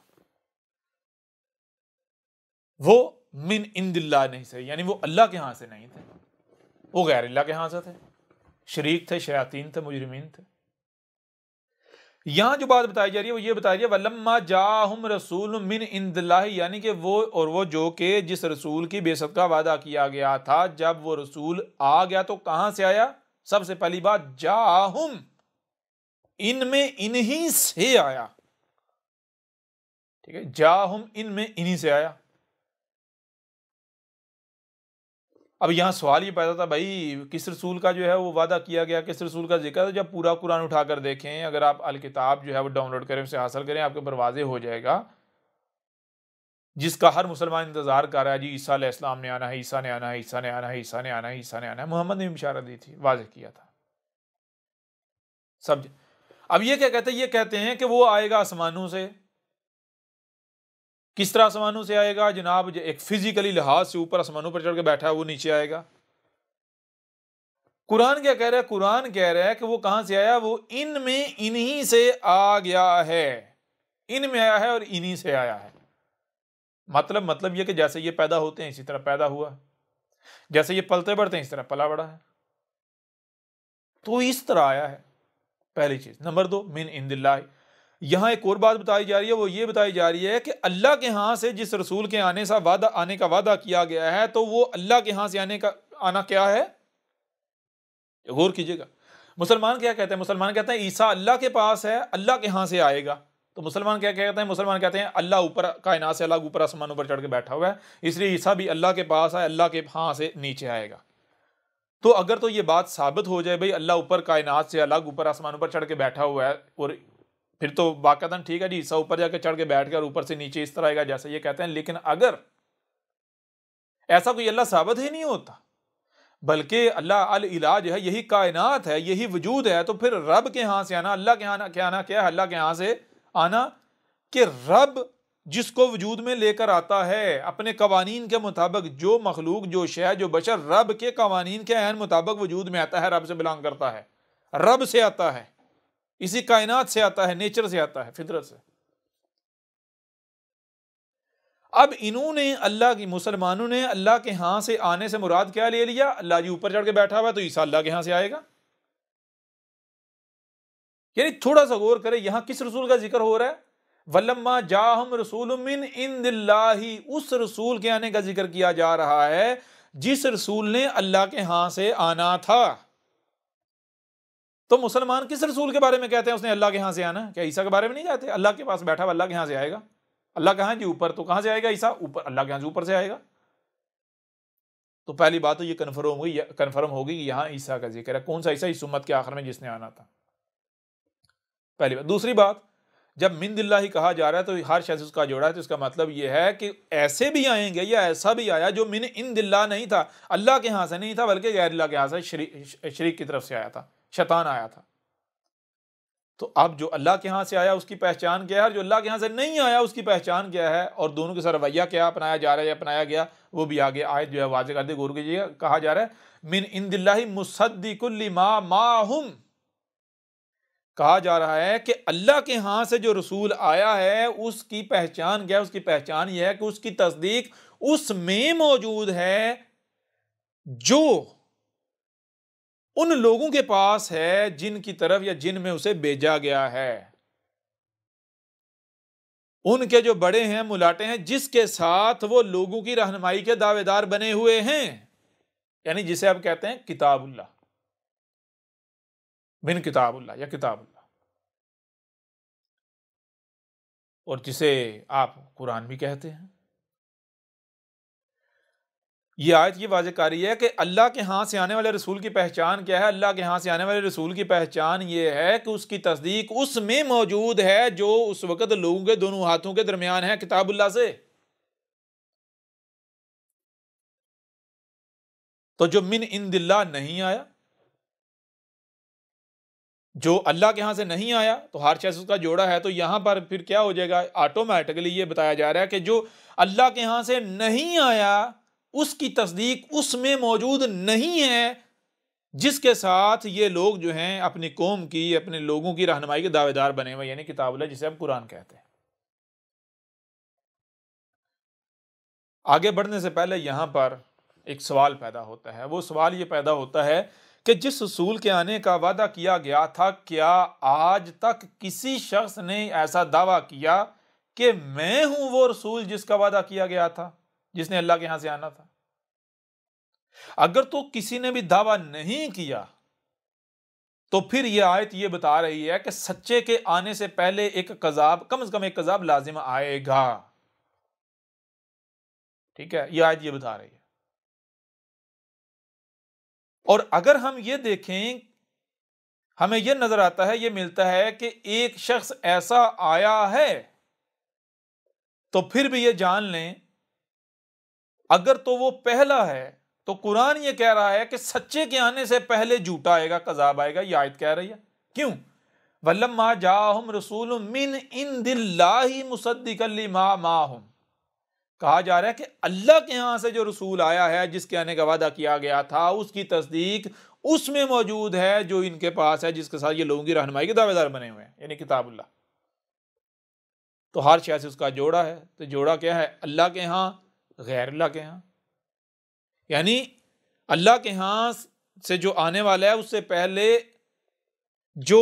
वो मिन इंदिल्लाह नहीं से, यानी वो अल्लाह के यहां से नहीं थे, वो गैर अल्लाह के यहां से थे, शरीक थे, शयातीन थे, मुजरिमीन थे। यहां जो बात बताई जा रही है वो ये बताई जा रही है वलम्मा जाहुम रसूल मिन इंदिल्लाहि, यानी कि वो जो कि जिस रसूल की बेइज्जत का वादा किया गया था, जब वो रसूल आ गया तो कहां से आया? सबसे पहली बात जाहुम, इनमें इन्हीं से आया। ठीक है, जाहुम इनमें इन्हीं से आया। अब यहां सवाल ये पैदा था, भाई किस रसूल का जो है वो वादा किया गया, किस रसूल का जिक्र है? जब पूरा कुरान उठाकर देखें, अगर आप अल किताब जो है वो डाउनलोड करें, उसे हासिल करें, आपके ऊपर वाज़ेह हो जाएगा, जिसका हर मुसलमान इंतजार कर रहा है, जी ईसा अलैहिस्सलाम ने आना है, ईसा ने आना है, ईसा ने आना है, ईसा ने आना है, ईसा ने आना है। मोहम्मद ने बिशारत दी थी, वाज़ेह किया था सब। अब ये क्या कहते हैं? ये कहते हैं कि वो आएगा आसमानों से। किस तरह आसमानों से आएगा जनाब? एक फिजिकली लिहाज से ऊपर आसमानों पर चढ़ के बैठा है, वो नीचे आएगा। कुरान क्या कह रहा है? कुरान कह रहा है कि वो कहां से आया? वो इनमें इन्हीं से आ गया है, इनमें आया है और इन्हीं से आया है। मतलब ये कि जैसे ये पैदा होते हैं इसी तरह पैदा हुआ, जैसे ये पलते बढ़ते हैं इस तरह पला बढ़ा है, तो इस तरह आया है। पहली चीज। नंबर 2, मिन इंदिल्लाह। यहां एक और बात बताई जा रही है, वो ये बताई जा रही है कि अल्लाह के यहां से जिस रसूल के आने का वादा किया गया है, तो वो अल्लाह के यहां से आना क्या है? गौर कीजिएगा। मुसलमान क्या कहते हैं? मुसलमान कहते हैं ईसा अल्लाह के पास है, अल्लाह के यहां से आएगा। तो मुसलमान क्या कहते हैं? मुसलमान कहते हैं अल्लाह ऊपर कायनात से अलग ऊपर आसमानों पर चढ़ के बैठा हुआ है, इसलिए ईसा भी अल्लाह के पास है, अल्लाह के यहां से नीचे आएगा। तो अगर तो ये बात साबित हो जाए, भाई अल्लाह ऊपर कायनात से अलग ऊपर आसमानों पर चढ़ के बैठा हुआ है, और फिर तो वाकई ठीक है जी, ईसा ऊपर जाके चढ़ के बैठ गया और ऊपर से नीचे इस तरह आएगा जैसे ये कहते हैं। लेकिन अगर ऐसा कोई अल्लाह साबित ही नहीं होता, बल्कि अल्लाह अल इलाज है, यही कायनात है, यही वजूद है, तो फिर रब के यहां से आना, अल्लाह के आना क्या है? अल्लाह के यहां से आना कि रब जिसको वजूद में लेकर आता है अपने कवानीन के मुताबिक, जो मखलूक, जो शय, जो बशर रब के कवानीन के ऐन मुताबिक वजूद में आता है, रब से बिलोंग करता है, रब से आता है, इसी कायनात से आता है, नेचर से आता है, फितरत से। अब इन्होंने अल्लाह की, मुसलमानों ने अल्लाह के यहां से आने से मुराद क्या ले लिया? अल्लाह जी ऊपर चढ़ के बैठा हुआ है, तो ईसा अल्लाह के यहां से आएगा। यानी थोड़ा सा गौर करें, यहां किस रसूल का जिक्र हो रहा है? वल्लम्मा जाहम रसूल मिन इंदिल्लाही, उस रसूल के आने का जिक्र किया जा रहा है जिस रसूल ने अल्लाह के यहां से आना था। तो मुसलमान किस रसूल के बारे में कहते हैं उसने अल्लाह के यहां से आना? क्या ईसा के बारे में नहीं कहते? अल्लाह के पास बैठा हुआ, अल्लाह के यहां से आएगा। अल्लाह कहां है जी? ऊपर। तो कहां से आएगा ईसा? ऊपर, अल्लाह के यहां से ऊपर से आएगा। तो पहली बात तो ये कन्फर्म होगी कि यहां ईसा का जिक्र है। कौन सा ईसा? इस उम्मत के आखिर में जिसने आना था, पहली बात। दूसरी बात, जब मिन दिल्लाही कहा जा रहा है तो हर शख्स उसका जोड़ा है, तो इसका मतलब यह है कि ऐसे भी आएंगे या ऐसा भी आया जो मिन इन दिल्ला नहीं था, अल्लाह के यहां से नहीं था, बल्कि गैर अल्लाह के यहां से, शरीक की तरफ से आया था, शैतान आया था। तो अब जो अल्लाह के यहां से आया उसकी पहचान क्या है, और जो अल्लाह के यहां से नहीं आया उसकी पहचान क्या है, और दोनों के साथ रवैया क्या अपनाया जा रहा है या अपनाया गया, वो भी आगे आयत जो है वाज़ेह कर दे। गौर कीजिएगा, कहा जा रहा है मिन इन दिल्लाही मुसद्दिकुल लिमा माहुम, कहा जा रहा है कि अल्लाह के यहां से जो रसूल आया है उसकी पहचान क्या है? उसकी पहचान यह है कि उसकी तस्दीक उसमें मौजूद है जो उन लोगों के पास है जिनकी तरफ या जिन में उसे भेजा गया है, उनके जो बड़े हैं, मुलाटे हैं, जिसके साथ वो लोगों की रहनुमाई के दावेदार बने हुए हैं, यानी जिसे आप कहते हैं किताबुल्लाह, बिन किताबुल्लाह या किताबुल्लाह, और जिसे आप कुरान भी कहते हैं। ये आयत ये वाज़ेह कर रही है कि अल्लाह के यहाँ से आने वाले रसूल की पहचान क्या है? अल्लाह के यहाँ से आने वाले रसूल की पहचान ये है कि उसकी तस्दीक उसमें मौजूद है जो उस वक़्त लोगों के दोनों हाथों के दरमियान है, किताबुल्लाह से। तो जो मिन इंदिल्लाह नहीं आया, जो अल्लाह के यहाँ से नहीं आया, तो हर शख्स उसका जोड़ा है। तो यहाँ पर फिर क्या हो जाएगा? ऑटोमेटिकली ये बताया जा रहा है कि जो अल्लाह के यहाँ से नहीं आया उसकी तस्दीक उसमें मौजूद नहीं है जिसके साथ ये लोग जो हैं अपनी कौम की, अपने लोगों की रहनुमाई के दावेदार बने हुए, यानी किताबुल्लाह, जिसे हम कुरान कहते हैं। आगे बढ़ने से पहले यहां पर एक सवाल पैदा होता है। वो सवाल ये पैदा होता है कि जिस रसूल के आने का वादा किया गया था, क्या आज तक किसी शख्स ने ऐसा दावा किया कि मैं हूं वो रसूल जिसका वादा किया गया था, जिसने अल्लाह के यहां से आना था? अगर तो किसी ने भी दावा नहीं किया तो फिर यह आयत ये बता रही है कि सच्चे के आने से पहले एक कजाब, कम से कम एक कजाब लाजिम आएगा। ठीक है, यह आयत ये बता रही है। और अगर हम ये देखें, हमें यह नजर आता है, यह मिलता है कि एक शख्स ऐसा आया है, तो फिर भी ये जान लें अगर तो वो पहला है तो कुरान ये कह रहा है कि सच्चे के आने से पहले झूठा आएगा, कजाब आएगा। ये आयत कह रही है। क्यों? वल्लम्मा जाहुम रसूलुम मिन इंदिल्लाहि मुसद्दिकल लिमा माहुम। कहा जा रहा है कि अल्लाह के यहां से जो रसूल आया है, जिसके आने का वादा किया गया था, उसकी तस्दीक उसमें मौजूद है जो इनके पास है, जिसके साथ ये लोगों की रहनुमाई के दावेदार बने हुए हैं, यानी किताबुल्लाह। तो हर शय से उसका जोड़ा है। तो जोड़ा क्या है? अल्लाह के यहां, गैर अल्लाह के यहां। यानी अल्लाह के यहां से जो आने वाला है उससे पहले जो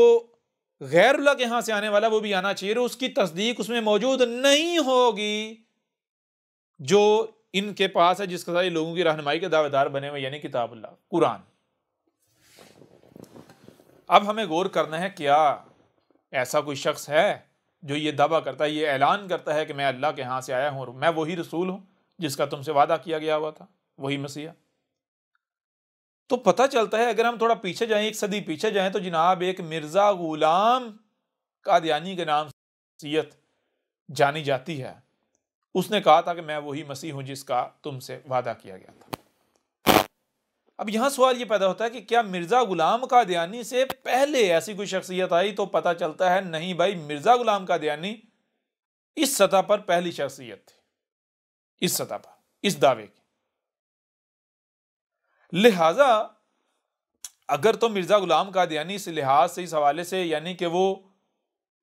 गैर अल्लाह के यहां से आने वाला वो भी आना चाहिए, उसकी तस्दीक उसमें मौजूद नहीं होगी जो इनके पास है, जिसके साथ लोगों की रहनुमाई के दावेदार बने हुए, यानी किताबुल्लाह, कुरान। अब हमें गौर करना है, क्या ऐसा कोई शख्स है जो ये दावा करता है, ये ऐलान करता है कि मैं अल्लाह के यहां से आया हूं और मैं वही रसूल हूं जिसका तुमसे वादा किया गया हुआ था, वही मसीहा? तो पता चलता है, अगर हम थोड़ा पीछे जाएं, एक सदी पीछे जाएं, तो जनाब एक मिर्जा गुलाम कादियानी के नाम से जानी जाती है। उसने कहा था कि मैं वही मसीह हूं जिसका तुमसे वादा किया गया था। अब यहां सवाल यह पैदा होता है कि क्या मिर्जा गुलाम कादियानी से पहले ऐसी कोई शख्सियत आई? तो पता चलता है नहीं भाई, मिर्जा गुलाम कादियानी इस सतह पर पहली शख्सियत थी, इस सतह पर, इस दावे की। लिहाजा अगर तो मिर्जा गुलाम कादियानी इस लिहाज से, इस हवाले से, यानी कि वो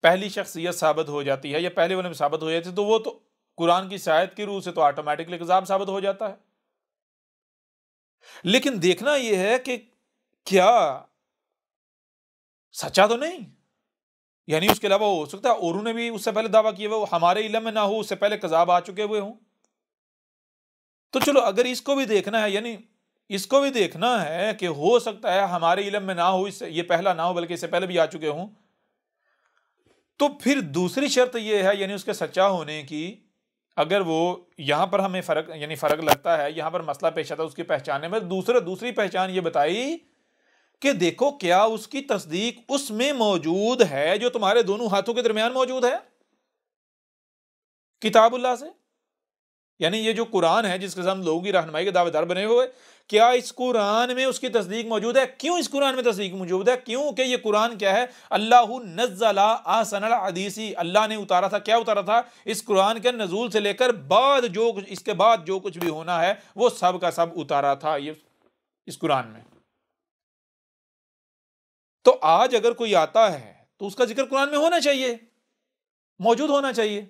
पहली शख्सियत साबित हो जाती है या पहले वाले में साबित हो जाती है, तो वो तो कुरान की शायद की रूह से तो ऑटोमेटिकली कज़ाब साबित हो जाता है। लेकिन देखना यह है कि क्या सच्चा तो नहीं, यानी उसके अलावा हो सकता है औरों ने भी उससे पहले दावा किया, वो हमारे इल्म में ना हो, उससे पहले कज़ाब आ चुके हुए हों। तो चलो अगर इसको भी देखना है, यानी इसको भी देखना है कि हो सकता है हमारे इल्म में ना हो, इससे ये पहला ना हो बल्कि इससे पहले भी आ चुके हों, तो फिर दूसरी शर्त यह है, यानी उसके सच्चा होने की, अगर वो यहां पर हमें फर्क, यानी फर्क लगता है, यहां पर मसला पेश आता है उसकी पहचानने में। दूसरी पहचान ये बताई कि देखो क्या उसकी तस्दीक उसमें मौजूद है जो तुम्हारे दोनों हाथों के दरमियान मौजूद है, किताबुल्लाह से। यानी ये जो कुरान है जिसके साथ हम लोगों की रहनुमाई के दावेदार बने हुए, क्या इस कुरान में उसकी तस्दीक मौजूद है? क्यों इस कुरान में तस्दीक मौजूद है? क्योंकि ये कुरान क्या है? अल्लाहु नज़्ज़ला अहसनल हदीसी, अल्लाह ने उतारा था। क्या उतारा था? इस कुरान के नज़ूल से लेकर बाद जो कुछ, इसके बाद जो कुछ भी होना है वो सब का सब उतारा था ये इस कुरान में। तो आज अगर कोई आता है तो उसका जिक्र कुरान में होना चाहिए, मौजूद होना चाहिए।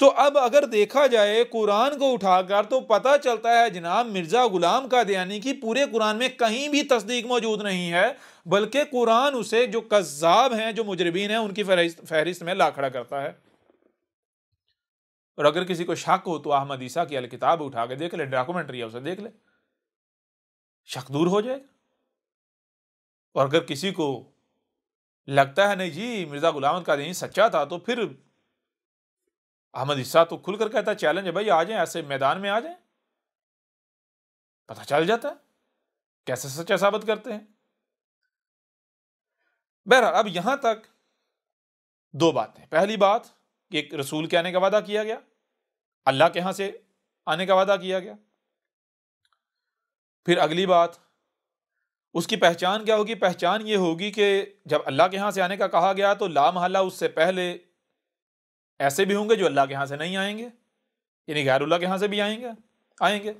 तो अब अगर देखा जाए कुरान को उठाकर, तो पता चलता है जनाब मिर्जा गुलाम कादियानी की पूरे कुरान में कहीं भी तस्दीक मौजूद नहीं है, बल्कि कुरान उसे जो कज़्ज़ाब हैं, जो मुजरिमीन हैं, उनकी फहरिस्त में ला खड़ा करता है। और अगर किसी को शक हो तो अहमद ईसा की अल किताब उठा के देख ले, डॉक्यूमेंट्री है, उसे देख ले, शक दूर हो जाएगा। और अगर किसी को लगता है नहीं जी मिर्जा गुलाम कादियानी सच्चा था, तो फिर अहमद ईसा तो खुलकर कहता है, चैलेंज है भाई, आ जाए, ऐसे मैदान में आ जाए, पता चल जाता है कैसे सच्चा साबित करते हैं। बहरहाल अब यहां तक दो बातें। पहली बात कि एक रसूल के आने का वादा किया गया, अल्लाह के यहां से आने का वादा किया गया। फिर अगली बात, उसकी पहचान क्या होगी? पहचान यह होगी कि जब अल्लाह के यहां से आने का कहा गया तो ला महल्ला उससे पहले ऐसे भी होंगे जो अल्लाह के यहां से नहीं आएंगे, यानी गैरुल्लाह के यहां से भी आएंगे।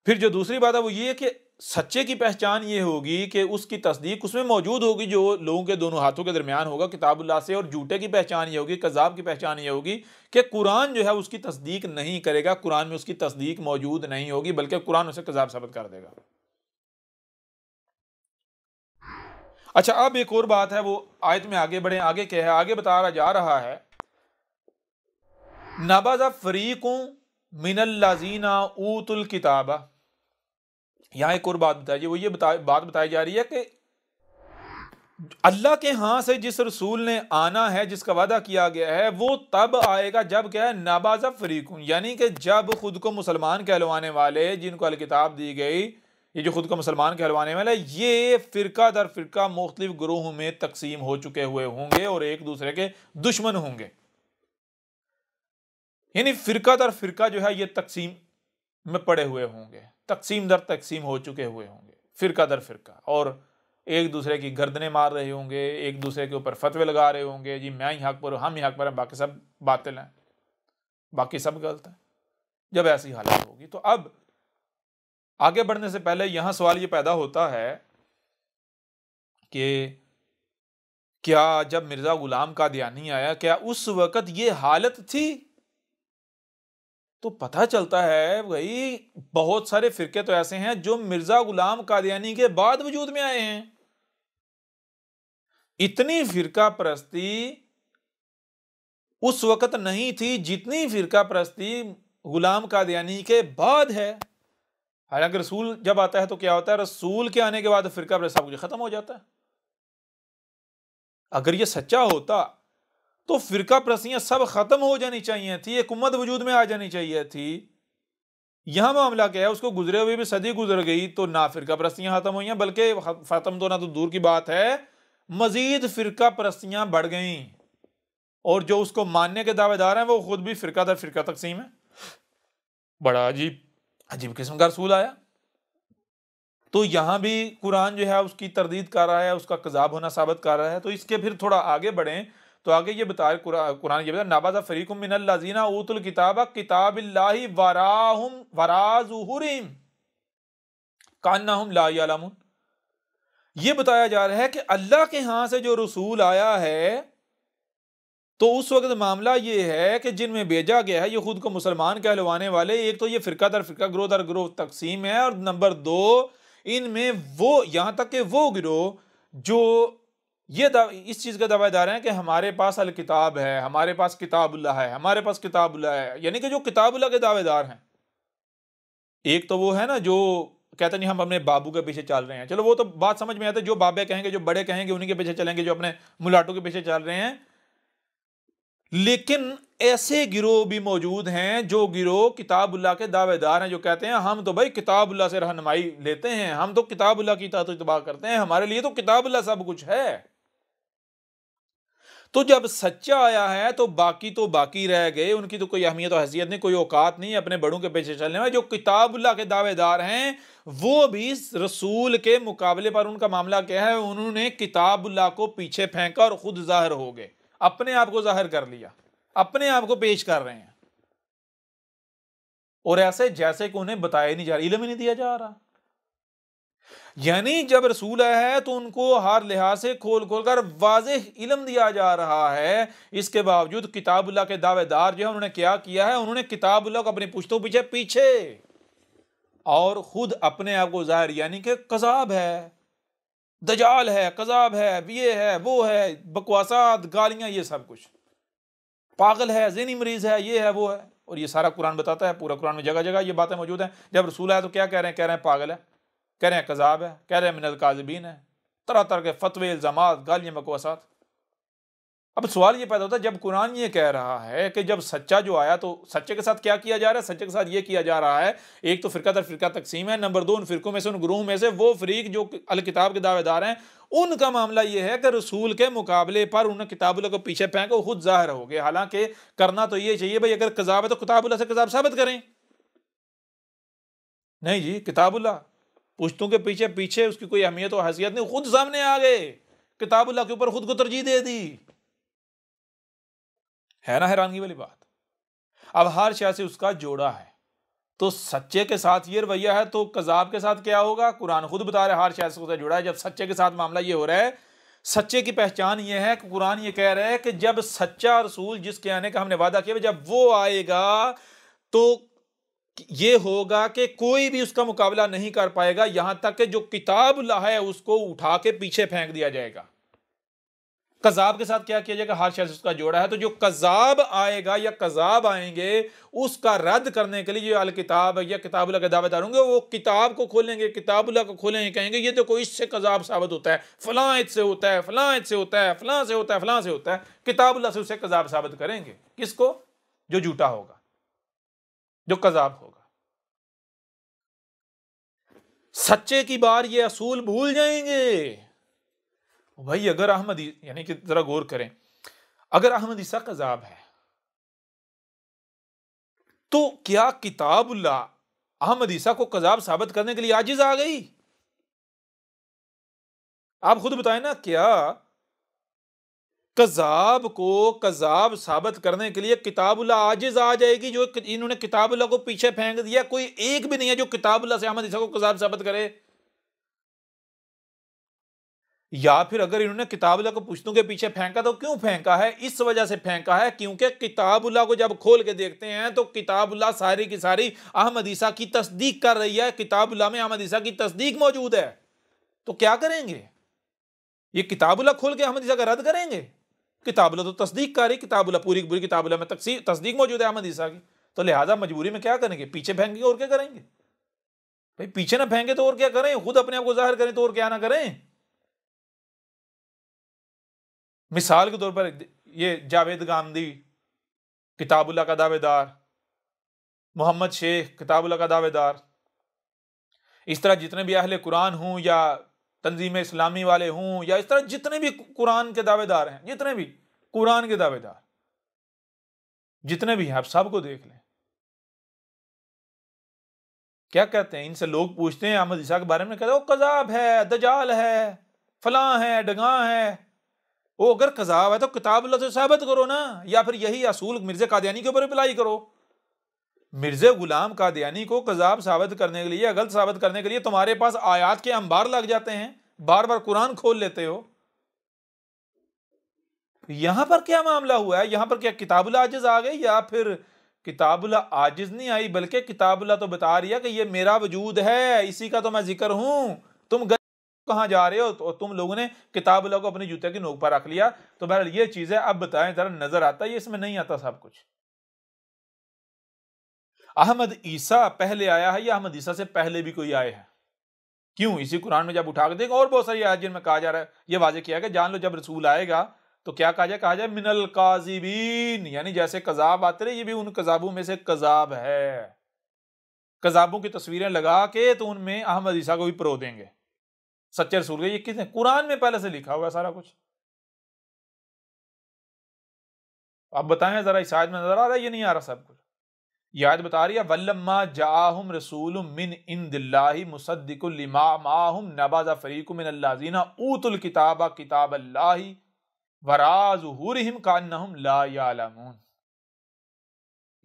फिर जो दूसरी बात है वो ये कि सच्चे की पहचान ये होगी कि उसकी तस्दीक उसमें मौजूद होगी जो लोगों के दोनों हाथों के दरमियान होगा, किताबुल्लाह से। और झूठे की पहचान ये होगी, कज़ाब की पहचान ये होगी कि कुरान जो है उसकी तस्दीक नहीं करेगा, कुरान में उसकी तस्दीक मौजूद नहीं होगी, बल्कि कुरान उसे कज़ाब साबित कर देगा। अच्छा, अब एक और बात है, वो आयत में आगे बढ़े, आगे क्या है, आगे बता जा रहा है नबाज़ा फरीकुम मिनल्लज़ीना ऊतुल किताबा। यहाँ एक और बात बताई, वो ये बात बताई जा रही है कि अल्लाह के यहाँ से जिस रसूल ने आना है, जिसका वादा किया गया है, वो तब आएगा जब क्या है, नबाज़ा फरीकुन, यानी कि जब खुद को मुसलमान कहलवाने वाले, जिनको अल किताब दी गई, ये जो खुद को मुसलमान कहलवाने वाले, ये फ़िरका दर फ़िरका मुख्तलिफ ग्रोहों में तकसीम हो चुके हुए होंगे और एक दूसरे के दुश्मन होंगे। यानी फ़िरका दर फ़िरका जो है ये तकसीम में पड़े हुए होंगे, तकसीम दर तकसीम हो चुके हुए होंगे, फ़िरका दर फ़िरका, और एक दूसरे की गर्दनें मार रहे होंगे, एक दूसरे के ऊपर फतवे लगा रहे होंगे, जी मैं ही हक पर हूँ, हम ही हक पर हैं, बाकी सब बातिल हैं, बाकी सब गलत हैं। जब ऐसी हालत होगी तो अब आगे बढ़ने से पहले यहां सवाल ये पैदा होता है कि क्या जब मिर्जा गुलाम कादियानी आया, क्या उस वक्त ये हालत थी? तो पता चलता है भाई बहुत सारे फिरके तो ऐसे हैं जो मिर्जा गुलाम कादियानी के बाद वजूद में आए हैं। इतनी फिरका परस्ती उस वक्त नहीं थी जितनी फिरका परस्ती गुलाम कादियानी के बाद है। हालांकि रसूल जब आता है तो क्या होता है, रसूल के आने के बाद फिरका परस्ती सब कुछ खत्म हो जाता है। अगर ये सच्चा होता तो फिरका परस्तियां सब खत्म हो जानी चाहिए थी, एक उम्मत वजूद में आ जानी चाहिए थी। यहां मामला क्या है, उसको गुजरे हुए भी सदी गुजर गई तो ना फिरका परस्तियां खत्म हुई हैं, बल्कि खत्म तो ना तो दूर की बात है, मजीद फिरका परस्तियां बढ़ गई, और जो उसको मानने के दावेदार हैं वो खुद भी फिरका दर फिरका तकसीम है। बड़ा अजीब अजीब किस्म का रसूल आया। तो यहां भी कुरान जो है उसकी तरदीद कर रहा है, उसका कज़ाब होना साबित कर रहा है। तो इसके फिर थोड़ा आगे बढ़ें तो आगे ये बताया कुरान ये बताया नबाज़ा फरीकुम मिनल्लज़ीना ऊतुल किताबा किताबिल्लाहि वराहुम वरा ज़ुहुरिहिम कान्नहुम ला यअलमून। ये बताया जा रहा है कि अल्लाह के यहां से जो रसूल आया है तो उस वक्त मामला ये है कि जिनमें भेजा गया है ये खुद को मुसलमान कहलवाने वाले, एक तो ये फिरका दर फिरका ग्रोह दर ग्रोह तकसीम है, और नंबर दो इनमें वो यहां तक कि वो गिरोह जो ये इस चीज का दावेदार हैं कि हमारे पास अल किताब है, हमारे पास किताबुल्लाह है, हमारे पास किताबुल्लाह है, यानी कि जो किताबुल्लाह के दावेदार हैं। एक तो वो है ना जो कहते नहीं हम अपने बाबू के पीछे चल रहे हैं, चलो वो तो बात समझ में आती है, जो बाबे कहेंगे जो बड़े कहेंगे उन्हीं के पीछे चलेंगे, जो अपने मुलाटों के पीछे चल रहे हैं। लेकिन ऐसे गिरोह भी मौजूद हैं जो गिरोह किताबुल्लाह के दावेदार हैं, जो कहते हैं हम तो भाई किताबुल्लाह से रहनुमाई लेते हैं, हम तो किताबुल्लाह की इताअत इत्तिबा करते हैं, हमारे लिए तो किताबुल्लाह सब कुछ है। तो जब सच्चा आया है तो बाकी रह गए, उनकी तो कोई अहमियत और हैसियत नहीं, कोई औकात नहीं अपने बड़ों के पीछे चलने में। जो किताबुल्लाह के दावेदार हैं वो भी रसूल के मुकाबले पर उनका मामला क्या है, उन्होंने किताबुल्लाह को पीछे फेंका और खुद जाहिर हो गए, अपने आप को जाहिर कर लिया, अपने आप को पेश कर रहे हैं, और ऐसे जैसे कि उन्हें बताया नहीं जा रहा, इल्म ही नहीं दिया जा रहा। यानी जब रसूल आया है तो उनको हर लिहाज से खोल खोल कर वाज़ेह इल्म दिया जा रहा है। इसके बावजूद किताबुल्लाह के दावेदार जो है उन्होंने क्या किया है, उन्होंने किताबुल्लाह को अपनी पुश्तों पीछे पीछे और खुद अपने आप को जाहिर, यानी कि कज़ाब है, दजाल है, कज़ाब है, ये है, वो है, बकवासात, गालियां, ये सब कुछ, पागल है, ज़हनी मरीज है, ये है, वो है। और ये सारा कुरान बताता है, पूरा कुरान में जगह जगह ये बातें मौजूद हैं। जब रसूल आया तो क्या कह रहे हैं पागल है, कह रहे हैं कज़ाब है, कह रहे हैं मिनल काज़िबीन है, तरह तरह के फतवे, इल्ज़ामात, गालियां, बकवासात। अब सवाल ये पैदा होता है, जब कुरान ये कह रहा है कि जब सच्चा जो आया तो सच्चे के साथ क्या किया जा रहा है, सच्चे के साथ ये किया जा रहा है, एक तो फिरका दर फिरका तकसीम है, नंबर दो उन फिरकों में से, उन ग्रोह में से वो फरीक जो अल किताब के दावेदार हैं उनका मामला ये है कि रसूल के मुकाबले पर उन्होंने किताबुल्लाह को पीछे फेंका, खुद जाहिर हो गए। हालांकि करना तो ये चाहिए भाई, अगर कज़ाब है तो किताबुल्लाह से कज़ाब साबित करें। नहीं जी, किताबुल्लाह पुश्तों के पीछे पीछे, उसकी कोई अहमियत और हैसियत नहीं, खुद सामने आ गए, किताबुल्लाह के ऊपर खुद को तरजीह दे दी। है ना हैरानगी वाली बात। अब हर शय से उसका जोड़ा है, तो सच्चे के साथ ये रवैया है तो कज़ाब के साथ क्या होगा, कुरान खुद बता रहा है हर शय से उसका जुड़ा है। जब सच्चे के साथ मामला ये हो रहा है, सच्चे की पहचान ये है कि कुरान ये कह रहा है कि जब सच्चा रसूल जिसके आने का हमने वादा किया जब वो आएगा तो ये होगा कि कोई भी उसका मुकाबला नहीं कर पाएगा, यहां तक कि जो किताबुल्लाह है उसको उठा के पीछे फेंक दिया जाएगा। कज़ाब के साथ क्या किया जाएगा? हर शख्स उसका जोड़ा है, तो जो कज़ाब आएगा या कज़ाब आएंगे उसका रद्द करने के लिए जो अल किताब या किताबुल्लाह के दावेदार होंगे वो किताब को खोलेंगे, किताबुल्लाह को खोलेंगे, कहेंगे ये देखो इससे कज़ाब साबित होता है, फलां आयत से होता है, फलां आयत से होता है, फलां से होता है, फलां से होता है। किताबुल्लाह से उसे कज़ाब साबित करेंगे। किसको? जो झूठा होगा, जो कज़ाब होगा। सच्चे की बार ये असूल भूल जाएंगे। भाई अगर अहमद, यानी कि जरा गौर करें, अगर अहमद ईसा कज़ाब है तो क्या किताबुल्लाह अहमद ईसा को कज़ाब साबित करने के लिए आजिज आ गई? आप खुद बताएं ना, क्या कज़ाब को कज़ाब साबित करने के लिए किताबुल्लाह आजिज आ जाएगी? जो इन्होंने किताबुल्लाह को पीछे फेंक दिया, कोई एक भी नहीं है जो किताबुल्लाह से अहमद ईसा को कज़ाब साबित करे। या फिर अगर इन्होंने किताबुल्लाह को पुश्तों के पीछे फेंका तो क्यों फेंका है? इस वजह से फेंका है क्योंकि किताबुल्लाह को जब खोल के देखते हैं तो किताबुल्लाह सारी की सारी अहमद ईसा की तस्दीक कर रही है। किताबुल्लाह में अहमद ईसा की तस्दीक मौजूद है। तो क्या करेंगे? ये किताबुल्लाह खोल के अहमद ईसा का रद्द करेंगे? किताबुल्लाह तो तस्दीक कर रही, किताबुल्लाह पूरी की पूरी किताबुल्लाह में तस्दीक मौजूद है अहमद ईसा की। तो लिहाजा मजबूरी में क्या करेंगे? पीछे फेंकेंगे और क्या करेंगे? भाई पीछे ना फेंके तो और क्या करें? खुद अपने आप को जाहिर करें तो और क्या ना करें? मिसाल के तौर पर ये जावेद गांधी किताबुल्लाह का दावेदार, मोहम्मद शेख किताबुल्लाह का दावेदार, इस तरह जितने भी अहले कुरान हूं या तंजीम इस्लामी वाले हूं या इस तरह जितने भी कुरान के दावेदार हैं, जितने भी कुरान के दावेदार जितने भी हैं, आप सबको देख लें क्या कहते हैं। इनसे लोग पूछते हैं अहमद ईसा के बारे में, कहते हैं वो कज़ाब है, दजाल है, फलां है, डगा है। वो अगर कज़ाब है तो किताबुल्लाह से साबित करो ना, या फिर यही असूल मिर्ज़ा कादियानी के ऊपर अप्लाई करो। मिर्ज़ा गुलाम कादियानी को कज़ाब साबित करने के लिए, गलत साबित करने के लिए तुम्हारे पास आयात के अंबार लग जाते हैं, बार बार कुरान खोल लेते हो। यहां पर क्या मामला हुआ है? यहां पर क्या किताबुल्लाह आजिज आ गई? या फिर किताबुल्लाह आजिज नहीं आई, बल्कि किताबुल्लाह तो बता रही है कि ये मेरा वजूद है, इसी का तो मैं जिक्र हूं। तुम कहां जा रहे हो? तो तुम लोगों ने किताबुल्लाह को अपने जूते की नोक पर रख लिया। तो बहरहाल ये चीज है। अब बताएं जरा, नजर आता है ये? इसमें नहीं आता सब कुछ। अहमद ईसा पहले आया है या अहमद ईसा से पहले भी कोई आए हैं? क्यों? इसी कुरान में जब उठा के देखो, और बहुत सारी आयत जिनमें कहा जा रहा है, ये वाजे किया कि जान लो जब रसूल आएगा तो क्या कहा जाए? कहा जाए मिनल काजिबीन, यानी जैसे कजाब आते रहे, ये भी उन कजाबों में से कजाब है। कजाबों की तस्वीरें लगा के तो उनमें अहमद ईसा को भी परो देंगे, सच्चे रसूल के। ये किसने? कुरान में पहले से लिखा हुआ है सारा कुछ। आप बताएं जरा, इस आयत में नजर आ रहा है? ये नहीं आ रहा सब कुछ। ये आयत बता रही है वल्लम्मा जाअहुम रसूलुम मिन इंदिल्लाहि मुसद्दिकुल लिमा माहुम नबज़ फरीकुम मिनल्लज़ीना ऊतुल किताबा किताबल्लाहि वरा ज़ुहूरिहिम कान्नहुम ला यालमून।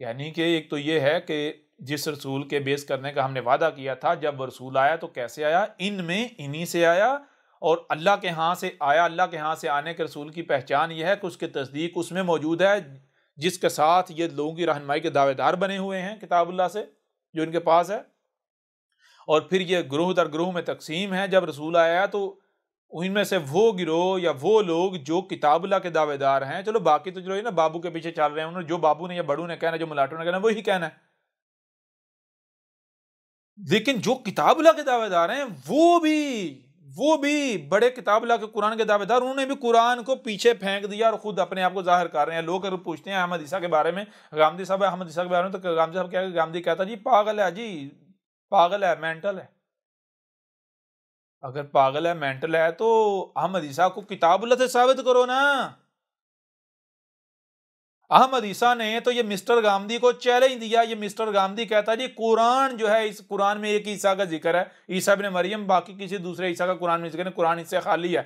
यानी कि एक तो ये है कि जिस रसूल के बेस करने का हमने वादा किया था, जब वो रसूल आया तो कैसे आया? इनमें इन्हीं से आया और अल्लाह के यहाँ से आया। अल्लाह के यहाँ से आने के रसूल की पहचान यह है कि उसकी तस्दीक उसमें मौजूद है, जिसके साथ ये लोगों की रहनुमाई के दावेदार बने हुए हैं किताबुल्लाह से, जो इनके पास है। और फिर ये ग्रोह दर ग्रोह में तकसीम है। जब रसूल आया तो उनमें से वो गिरोह या वो लोग जो किताबुल्लाह के दावेदार हैं, चलो बाकी तो जो है ना बाबू के पीछे चल रहे हैं, उन्होंने जो बाबू ने या बड़ू ने कहना, जो मुलाटों ने कहना, वही कहना है। लेकिन जो किताबुल्लाह के दावेदार हैं वो भी बड़े किताबुल्लाह के कुरान के दावेदार, उन्होंने भी कुरान को पीछे फेंक दिया और खुद अपने आप को जाहिर कर रहे हैं। लोग अगर पूछते हैं अहमद ईसा के बारे में, गांधी साहब अहमद ईसा के बारे में, तो गांधी साहब क्या, गांधी कहता जी पागल है, जी पागल है, मेंटल है। अगर पागल है, मेंटल है, तो अहमद ईसा को किताबुल्लाह से साबित करो ना। अहमद ईसा ने तो ये मिस्टर गांधी को चैलेंज दिया। ये मिस्टर गांधी कहता है जी कुरान जो है, इस कुरान में एक ईसा का जिक्र है, ईसा इब्न मरियम, बाकी किसी दूसरे ईसा का कुरान में जिक्र है, कुरान इससे खाली है।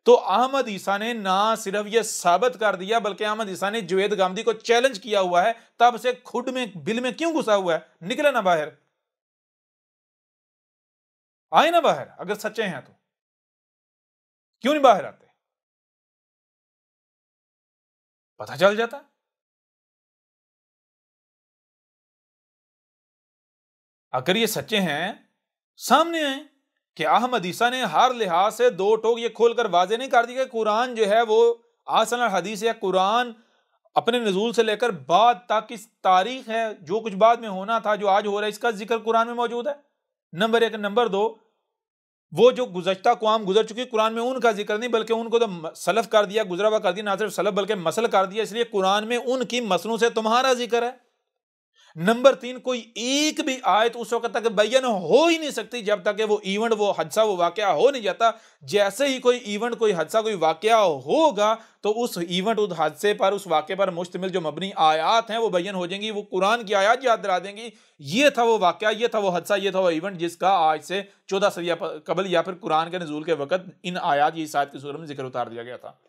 तो अहमद ईसा ने ना सिर्फ ये साबित कर दिया, बल्कि अहमद ईसा ने जुवैद गांधी को चैलेंज किया हुआ है। तब से खुद में बिल में क्यों घुसा हुआ है? निकले ना बाहर, आए ना बाहर। अगर सच्चे हैं तो क्यों नहीं बाहर आते? पता चल जाता। अगर ये सच्चे हैं सामने आए। कि अहमद ईसा ने हर लिहाज से दो टोक ये खोलकर वाजे नहीं कर दिया कि कुरान जो है वो आसन और हदीस या कुरान अपने नजूल से लेकर बाद तक की तारीख है, जो कुछ बाद में होना था जो आज हो रहा है इसका जिक्र कुरान में मौजूद है। नंबर एक। नंबर दो, वो जो गुज़श्ता क़ौम गुजर चुकी कुरान में उनका जिक्र नहीं, बल्कि उनको तो सलफ कर दिया, गुजरा हुआ कर दिया, ना सिर्फ सलफ बल्कि मसल कर दिया, इसलिए कुरान में उनकी मसलों से तुम्हारा जिक्र है। नंबर तीन, कोई एक भी आयत उस वक्त तक बयान हो ही नहीं सकती जब तक वो इवेंट, वो हादसा, वो वाकया हो नहीं जाता। जैसे ही कोई इवेंट, कोई हादसा, कोई वाकया होगा तो उस इवेंट, उस हादसे पर, उस वाकये पर मुश्तमिल जो मबनी आयात हैं वो बयान हो जाएंगी। वो कुरान की आयात याद दिला देंगी, ये था वो वाकया, ये था वो हादसा, ये था वो इवेंट जिसका आज से 14 सदिया कबल या फिर कुरान के नज़ूल के वक्त इन आयात या इस आयत की सूरत में जिक्र उतार दिया गया था।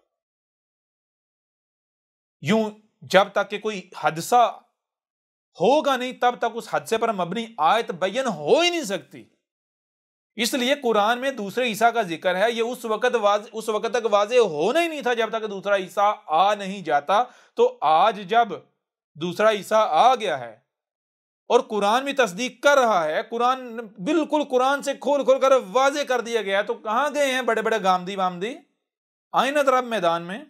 यूं जब तक कि कोई हादसा होगा नहीं तब तक उस हादसे पर मबनी आयत बयान हो ही नहीं सकती। इसलिए कुरान में दूसरे ईसा का जिक्र है, ये उस वक्त तक वाजे होना ही नहीं था जब तक दूसरा ईसा आ नहीं जाता। तो आज जब दूसरा ईसा आ गया है और कुरान भी तस्दीक कर रहा है, कुरान बिल्कुल कुरान से खोल खोल कर वाजे कर दिया गया है, तो कहां गए हैं बड़े बड़े गामदी वामदी? आए ना तरफ मैदान में।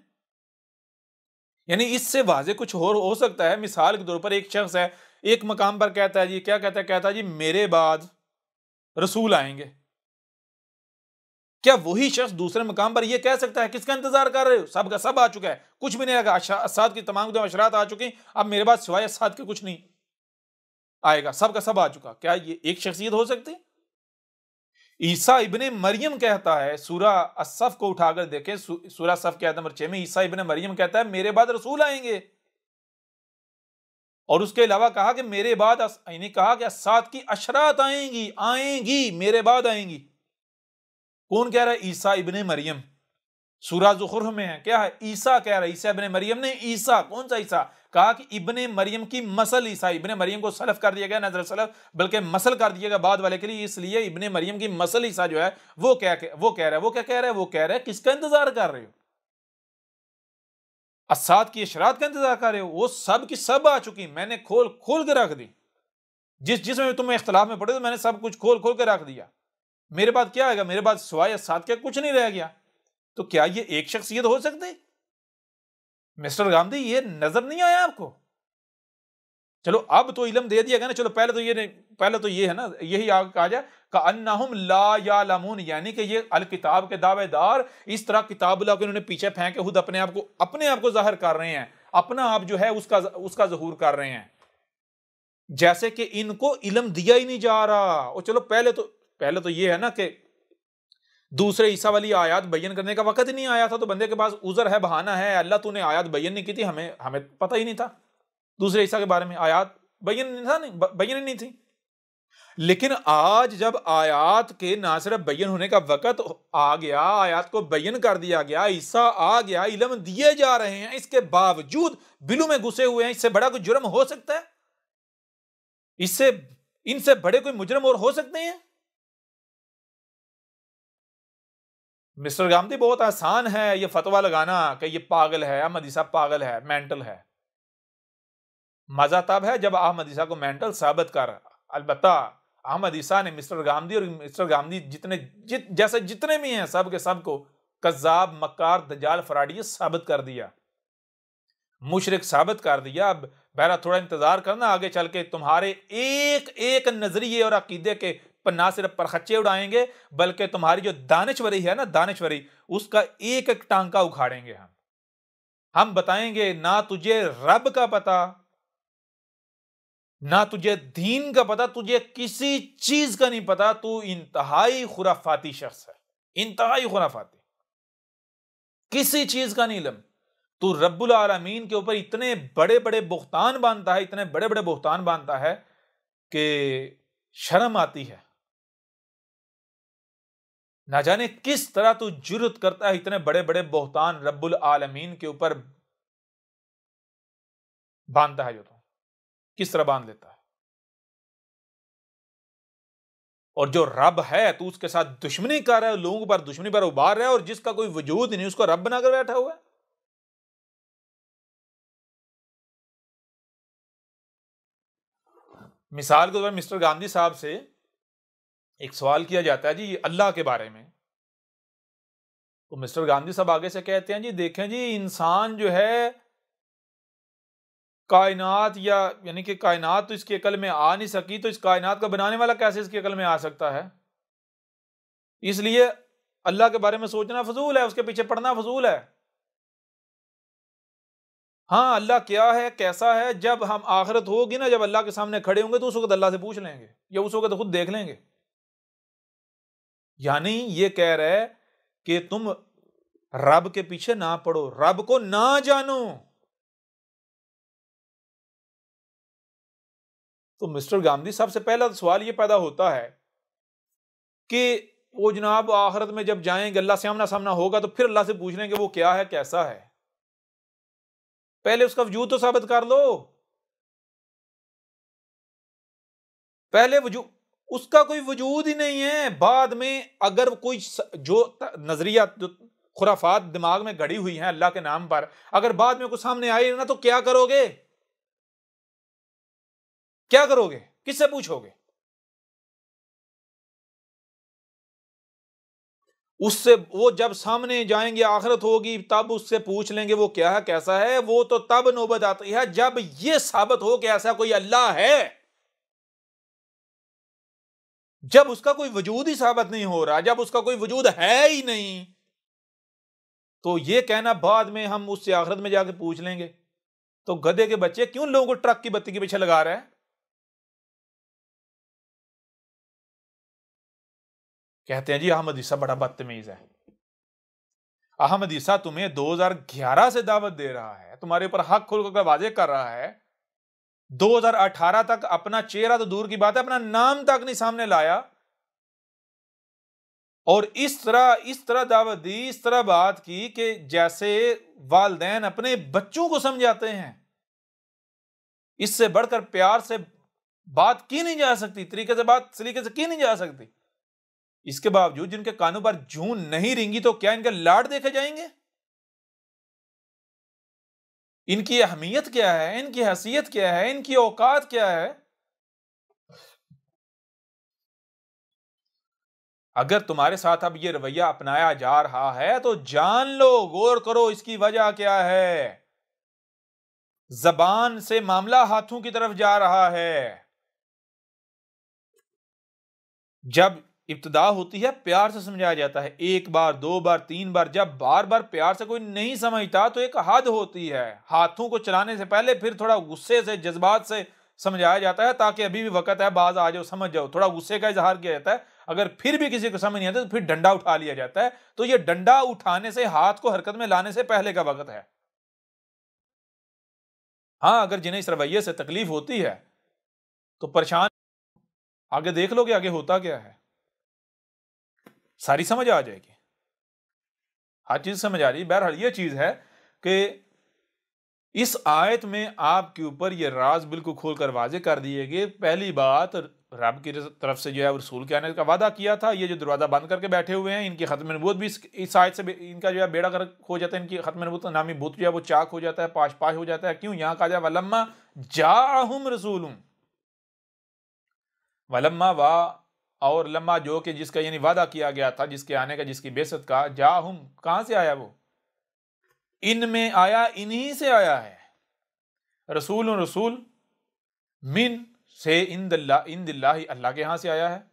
यानी इससे वाजे कुछ और हो सकता है। मिसाल के तौर पर एक शख्स है, एक मकाम पर कहता है जी, क्या कहता है? कहता है जी मेरे बाद रसूल आएंगे। क्या वही शख्स दूसरे मकाम पर यह कह सकता है किसका इंतजार कर रहे हो? सब का सब आ चुका है, कुछ भी नहीं आएगा, असाद की तमाम अशरात आ चुकी, अब मेरे बाद सिवाय असाद के कुछ नहीं आएगा, सब का सब आ चुका। क्या ये एक शख्सियत हो सकती? ईसा इब्ने मरियम कहता है, सूरा असफ को उठाकर देखें, सूरा सफ के आयत नंबर 6 में ईसा इब्ने मरियम कहता है मेरे बाद रसूल आएंगे। और उसके अलावा कहा कि मेरे बाद, यानी कहा कि असाद की अशरात आएंगी, आएंगी मेरे बाद आएंगी। कौन कह रहा है? ईसा इब्ने मरियम। सूरा ज़ुखरुफ में है, क्या है? ईसा कह रहा है, ईसा इब्ने मरियम ने। ईसा कौन सा ईसा? कहा कि इब्ने मरियम की मसल ईसा। इब्ने मरियम को सलफ कर दिया गया, नजर सलफ, बल्कि मसल कर दिया गया बाद वाले के लिए, इसलिए इब्ने मरियम की मसल ईसा जो है वो क्या कह रहा है? वो क्या कह रहा है? वो कह रहा है किसका इंतजार कर रहे हो? असाद की अशरात का इंतजार कर रहे हो? वो सब की सब आ चुकी, मैंने खोल खोल के रख दी। जिसमें तुम्हें इख्तलाफ में पड़े तो मैंने सब कुछ खोल खोल के रख दिया। मेरे बाद क्या आएगा? मेरे बाद सिवाय असाद के कुछ नहीं रह गया। तो क्या ये एक शख्सियत हो सकती? मिस्टर गांधी, ये नजर नहीं आया आपको? चलो अब तो इल्म दे दिया गया ना। चलो पहले तो ये है ना, यही आगे कहा जाए का अन्नहुम ला यालमून, यानी कि ये अल किताब के दावेदार इस तरह किताबुल्लाह को इन्होंने पीछे फेंक के खुद अपने आप को जाहिर कर रहे हैं, अपना आप जो है उसका ज़हूर कर रहे हैं, जैसे कि इनको इल्म दिया ही नहीं जा रहा। और चलो पहले तो ये है ना कि दूसरे ईसा वाली आयत बयान करने का वक्त ही नहीं आया था, तो बंदे के पास उज़र है, बहाना है, अल्लाह तूने आयत बयान नहीं की थी, हमें पता ही नहीं था दूसरे ईसा के बारे में, आयत बयान नहीं थी। लेकिन आज जब आयत के ना सिर्फ बयान होने का वक्त आ गया, आयत को बयान कर दिया गया, ईसा आ गया, इल्म दिए जा रहे हैं, इसके बावजूद बिलू में घुसे हुए हैं, इससे बड़ा कोई जुर्म हो सकता है? इनसे बड़े कोई मुजरम और हो सकते हैं? मिस्टर गांधी, बहुत आसान है ये फतवा लगाना कि ये पागल है, अहमद ईसा पागल है, मेंटल है। मजा तब है जब अहमद ईसा को मेंटल साबित कर, अलबत्ता अहमद ईसा ने मिस्टर गांधी और मिस्टर गांधी जैसे जितने भी हैं सब के सब को कज़्ज़ाब, मक्कार, दज्जाल, फराडी साबित कर दिया, मुशरिक साबित कर दिया। अब बहरा थोड़ा इंतजार करना, आगे चल के तुम्हारे एक एक नजरिए और अकीदे के पर ना सिर्फ परखच्चे उड़ाएंगे, बल्कि तुम्हारी जो दानिशवरी है ना, दानिशवरी, उसका एक एक टांका उखाड़ेंगे हम बताएंगे ना तुझे रब का पता, ना तुझे दीन का पता, तुझे किसी चीज का नहीं पता, तू इंतहाई खुराफाती शख्स है, इंतहाई खुराफाती, किसी चीज का नहीं इल्म। तू रब्बुल आलमीन के ऊपर इतने बड़े बड़े बुहतान बांधता है, इतने बड़े बड़े बुहतान बांधता है कि शर्म आती है। ना जाने किस तरह तू जुर्रत करता है इतने बड़े बड़े बुहतान रब्बुल आलमीन के ऊपर बांधता है, जो तू किस तरह बांध लेता है। और जो रब है तू उसके साथ दुश्मनी कर रहा है, लोगों पर दुश्मनी पर उभार रहा है, और जिसका कोई वजूद नहीं उसको रब बनाकर बैठा हुआ है। मिसाल के तौर पर मिस्टर गांधी साहब से एक सवाल किया जाता है जी अल्लाह के बारे में, तो मिस्टर गांधी साहब आगे से कहते हैं जी देखें जी, इंसान जो है कायनात यानी कि कायनात तो इसकी अकल में आ नहीं सकी, तो इस कायनात का बनाने वाला कैसे इसकी अकल में आ सकता है? इसलिए अल्लाह के बारे में सोचना फजूल है, उसके पीछे पड़ना फजूल है। हाँ, अल्लाह क्या है, कैसा है, जब हम आखिरत होगी ना, जब अल्लाह के सामने खड़े होंगे तो उस वक्त अल्लाह से पूछ लेंगे, या उस वक्त खुद देख लेंगे। यानी ये कह रहे है कि तुम रब के पीछे ना पड़ो, रब को ना जानो। तो मिस्टर गांधी साहब से पहला सवाल ये पैदा होता है कि वो जनाब आखिरत में जब जाएंगे, अल्लाह से आमना सामना होगा, तो फिर अल्लाह से पूछ लेंगे वो क्या है, कैसा है। पहले उसका वजूद तो साबित कर लो, पहले वजूद, उसका कोई वजूद ही नहीं है। बाद में अगर कोई जो नजरिया खुराफात दिमाग में गड़ी हुई है अल्लाह के नाम पर, अगर बाद में कुछ सामने आए ना, तो क्या करोगे? क्या करोगे? किससे पूछोगे? उससे वो जब सामने जाएंगे, आखिरत होगी, तब उससे पूछ लेंगे वो क्या है, कैसा है। वो तो तब नौबत आती है जब ये साबित हो कि ऐसा कोई अल्लाह है। जब उसका कोई वजूद ही साबित नहीं हो रहा, जब उसका कोई वजूद है ही नहीं, तो ये कहना बाद में हम उससे आखिरत में जाके पूछ लेंगे, तो गधे के बच्चे क्यों लोगों को ट्रक की बत्ती के पीछे लगा रहे हैं? कहते हैं जी अहमद ईसा बड़ा बदतमीज है। अहमद ईसा तुम्हें 2011 से दावत दे रहा है, तुम्हारे ऊपर हक खुल कर वाजे कर रहा है। 2018 तक अपना चेहरा तो दूर की बात है, अपना नाम तक नहीं सामने लाया, और इस तरह दावत दी, इस तरह बात की कि जैसे वालिदैन अपने बच्चों को समझाते हैं। इससे बढ़कर प्यार से बात की नहीं जा सकती, सलीके से की नहीं जा सकती। इसके बावजूद जिनके कानों पर जूं नहीं रेंगी, तो क्या इनके लाड देखे जाएंगे? इनकी अहमियत क्या है, इनकी हैसियत क्या है, इनकी औकात क्या है? अगर तुम्हारे साथ अब ये रवैया अपनाया जा रहा है तो जान लो, गौर करो इसकी वजह क्या है। जबान से मामला हाथों की तरफ जा रहा है। जब इब्तिदा होती है प्यार से समझाया जाता है, एक बार, दो बार, तीन बार। जब बार बार प्यार से कोई नहीं समझता तो एक हद होती है। हाथों को चलाने से पहले फिर थोड़ा गुस्से से, जज्बात से समझाया जाता है, ताकि अभी भी वक्त है, बाज आ जाओ, समझ जाओ। थोड़ा गुस्से का इजहार किया जाता है। अगर फिर भी किसी को समझ नहीं आता तो फिर डंडा उठा लिया जाता है। तो ये डंडा उठाने से, हाथ को हरकत में लाने से पहले का वक्त है। हाँ, अगर जिन्हें इस रवैये से तकलीफ होती है तो परेशान, आगे देख लो कि आगे होता क्या है, सारी समझ आ जाएगी, हर चीज समझ आ रही है। बहरहाल ये चीज है कि इस आयत में आपके ऊपर ये राज बिल्कुल खोलकर वाजे कर दिए गए। पहली बात, रब की तरफ से जो है रसूल के आने का वादा किया था। ये जो दरवाजा बंद करके बैठे हुए हैं, इनकी खत्म नबूवत भी इस आयत से इनका जो है बेड़ा गर्क हो जाता है। इनकी खत्म नबूवत नामी बुत जो है वो चाक हो जाता है, पाश पाश हो जाता है। क्यों? यहाँ कहा जाए वलम्मा जाअहुम रसूलुम, वलम्मा वाह, और लम्मा जो कि जिसका यानी वादा किया गया था, जिसके आने का, जिसकी बेसत का, जाहुम कहां से आया? वो इनमें आया, इन्हीं से आया है। रसूल रसूल मिन से इन दिल्लाही, अल्लाह के यहां से आया है।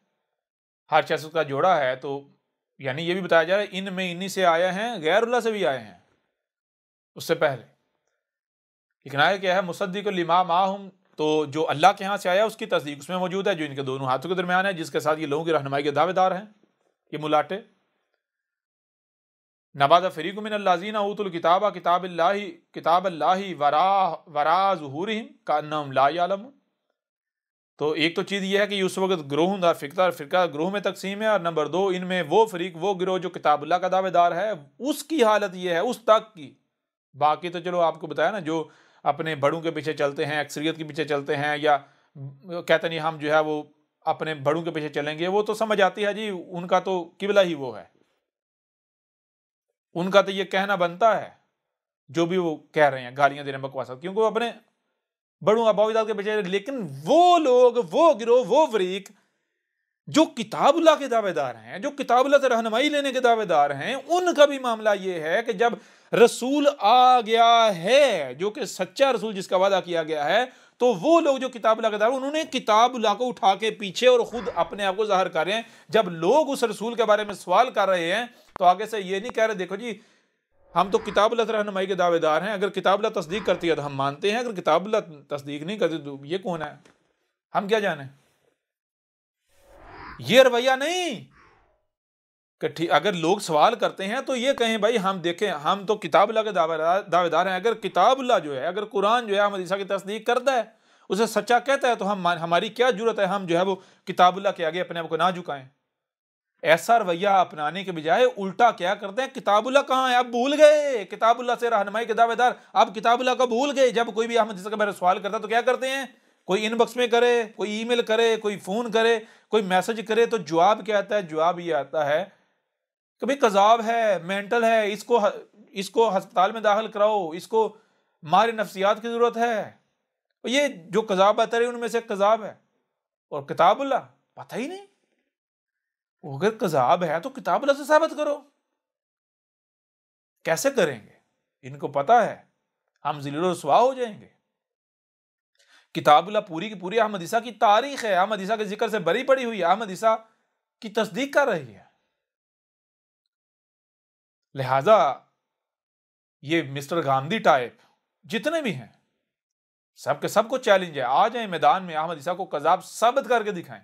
हर शख्स का जोड़ा है, तो यानी ये भी बताया जा रहा है इनमें इन्हीं से आए हैं, गैरुल्लाह से भी आए हैं उससे पहले। लेकिन आया क्या है? मुसद्दिक़ लिमा माहुम, तो जो अल्लाह के यहाँ से आया उसकी तस्दीक उसमें मौजूद है, जो इनके दोनों हाथों के दरमियान है, जिसके साथ ये लोगों की रहनुमाई के दावेदार हैं, ये मुलाटे। नबादा फरीक़ुम मिनल्लज़ीना ऊतुल किताबा किताबल्लाहि वरा ज़ुहूरिहिम कअन्नहुम ला यअलमून। तो एक तो चीज़ ये है कि उस वक्त ग्रोह फिरका ग्रोह में तकसीम है, और नंबर दो, इनमें वो फरीक, वो गिरोह जो किताबुल्लाह का दावेदार है, उसकी हालत ये है, उस तक की। बाकी तो चलो आपको बताया ना, जो अपने बड़ों के पीछे चलते हैं, अक्सरियत के पीछे चलते हैं, या कहते नहीं हम जो है वो अपने बड़ों के पीछे चलेंगे, वो तो समझ आती है जी, उनका तो किबला ही वो है, उनका तो ये कहना बनता है जो भी वो कह रहे हैं, गालियां दे रहे हैं, बकवास, क्योंकि वो अपने बड़ू अबाविदात के बजाय। लेकिन वो लोग, वो गिरोह, वो फरीक जो किताबुल्लाह के दावेदार हैं, जो किताबुल्लाह से रहनुमाई लेने के दावेदार हैं, उनका भी मामला ये है कि जब रसूल आ गया है, जो कि सच्चा रसूल जिसका वादा किया गया है, तो वो लोग जो किताबुल्लाह के दावेदार, उन्होंने किताबुल्लाह को उठा के पीछे और खुद अपने आप को जाहिर कर रहे हैं। जब लोग उस रसूल के बारे में सवाल कर रहे हैं तो आगे से ये नहीं कह रहे देखो जी हम तो किताबुल्लाह से रहनुमाई के दावेदार हैं, अगर किताबुल्लाह तस्दीक करती है तो हम मानते हैं, अगर किताबुल्लाह तस्दीक नहीं करती तो ये कौन है, हम क्या जाने। ये रवैया नहीं कि ठीक अगर लोग सवाल करते हैं तो ये कहें भाई हम देखें, हम तो किताबुल्लाह के दावेदार हैं। अगर किताबुल्लाह जो है, अगर कुरान जो है अहमद ईसा की तस्दीक करता है, उसे सच्चा कहता है, तो हमारी क्या जरूरत है हम जो है वो किताबुल्लाह के आगे अपने आप को ना झुकाएं। ऐसा रवैया अपनाने के बजाय उल्टा क्या करते हैं, किताबुल्लाह कहाँ है, अब भूल गए। किताबुल्लाह से रहनुमाई के दावेदार अब किताबुल्लाह को भूल गए। जब कोई भी अहमद ईसा के बारे में सवाल करता है तो क्या करते हैं, कोई इनबॉक्स में करे, कोई ईमेल करे, कोई फोन करे, कोई मैसेज करे, तो जवाब क्या आता है, जवाब ये आता है कि भाई कजाब है, मेंटल है, इसको अस्पताल में दाखिल कराओ, इसको मारे नफ्सियात की जरूरत है। ये जो कजाब बता रहे उनमें से कजाब है। और किताबुल्लाह पता ही नहीं। अगर कजाब है तो किताबुल्लाह से साबित करो। कैसे करेंगे, इनको पता है हम जिल्लुल रसवा हो जाएंगे। किताबुल्लाह पूरी की पूरी अहमद ईसा की तारीख है, अहमद ईसा के जिक्र से भरी पड़ी हुई है, अहमद ईसा की तस्दीक कर रही है। लिहाजा ये मिस्टर गांधी टाइप जितने भी हैं, सबके सबको चैलेंज है, आ जाए मैदान में, अहमद ईसा को कजाब साबित करके दिखाएं।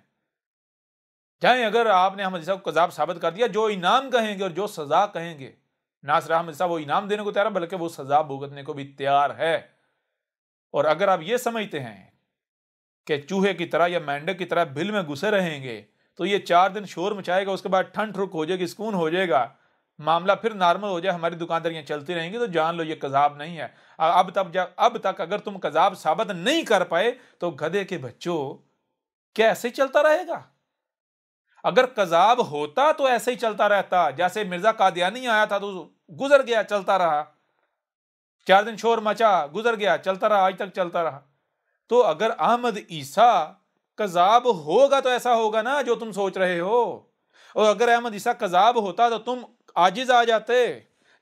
चाहे अगर आपने अहमद ईसा को कजाब साबित कर दिया, जो इनाम कहेंगे और जो सजा कहेंगे, ना सिर्फ अहमद ईसा वो इनाम देने को तैयार है बल्कि वो सजा भुगतने को भी तैयार है। और अगर आप ये समझते हैं कि चूहे की तरह या मेंढक की तरह बिल में घुसे रहेंगे तो ये 4 दिन शोर मचाएगा, उसके बाद ठंड ठुक हो जाएगी, सुकून हो जाएगा, मामला फिर नॉर्मल हो जाए, हमारी दुकानदारियां चलती रहेंगी, तो जान लो ये कजाब नहीं है। अब तक अगर तुम कजाब साबित नहीं कर पाए तो गधे के बच्चों क्या ऐसे ही चलता रहेगा? अगर कजाब होता तो ऐसे ही चलता रहता, जैसे मिर्जा कादियानी आया था तो गुजर गया, चलता रहा, 4 दिन शोर मचा, गुजर गया, चलता रहा, आज तक चलता रहा। तो अगर अहमद ईसा कजाब होगा तो ऐसा होगा ना जो तुम सोच रहे हो। और अगर अहमद ईसा कजाब होता तो तुम आजिज आ जाते,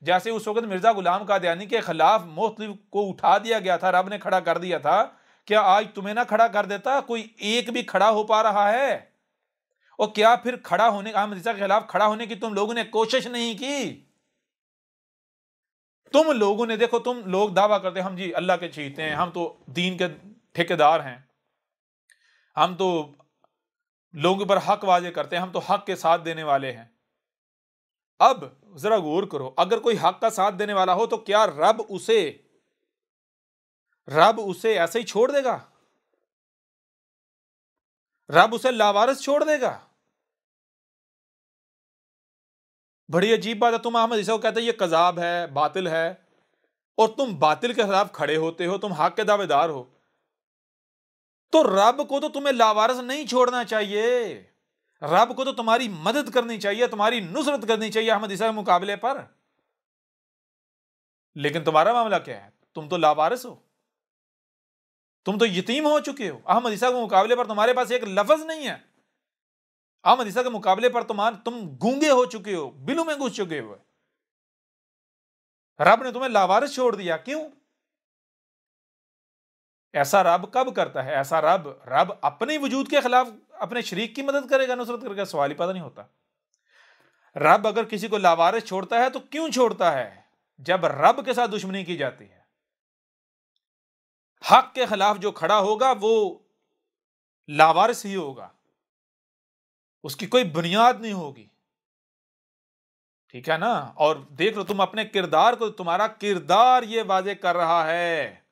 जैसे उस वक्त मिर्जा गुलाम कादियानी के खिलाफ मुख्तलिफ को उठा दिया गया था, रब ने खड़ा कर दिया था। क्या आज तुम्हें ना खड़ा कर देता? कोई एक भी खड़ा हो पा रहा है? और क्या फिर खड़ा होने, अहमद ईसा के खिलाफ खड़ा होने की तुम लोगों ने कोशिश नहीं की? तुम लोगों ने, देखो तुम लोग दावा करते हम जी अल्लाह के चीते हैं, हम तो दीन के ठेकेदार हैं, हम तो लोगों पर हक वाजे करते हैं, हम तो हक के साथ देने वाले हैं। अब जरा गौर करो, अगर कोई हक का साथ देने वाला हो तो क्या रब उसे ऐसे ही छोड़ देगा? रब उसे लावारिस छोड़ देगा? बड़ी अजीब बात है। तुम अहमद ईसा को कहते हैं ये कजाब है, बातिल है, और तुम बातिल के खिलाफ खड़े होते हो, तुम हक के दावेदार हो, तो रब को तो तुम्हें लावारिस नहीं छोड़ना चाहिए। रब को तो तुम्हारी मदद करनी चाहिए, तुम्हारी नुसरत करनी चाहिए अहमद ईसा के मुकाबले पर। लेकिन तुम्हारा मामला क्या है? तुम तो लावारिस हो, तुम तो यतीम हो चुके हो। अहमद ईसा के मुकाबले पर तुम्हारे पास एक लफ्ज नहीं है। अहमद ईसा के मुकाबले पर तुम गूंगे हो चुके हो, बिलों में घुस चुके हो। रब ने तुम्हें लावारिस छोड़ दिया, क्यों? ऐसा रब कब करता है? ऐसा रब अपने वजूद के खिलाफ अपने शरीक की मदद करेगा, नुसरत करेगा? सवाल ही पता नहीं होता। रब अगर किसी को लावारिस छोड़ता है तो क्यों छोड़ता है? जब रब के साथ दुश्मनी की जाती है, हक के खिलाफ जो खड़ा होगा वो लावारिस ही होगा, उसकी कोई बुनियाद नहीं होगी। ठीक है ना? और देख लो तुम अपने किरदार को, तुम्हारा किरदार ये वाजे कर रहा है,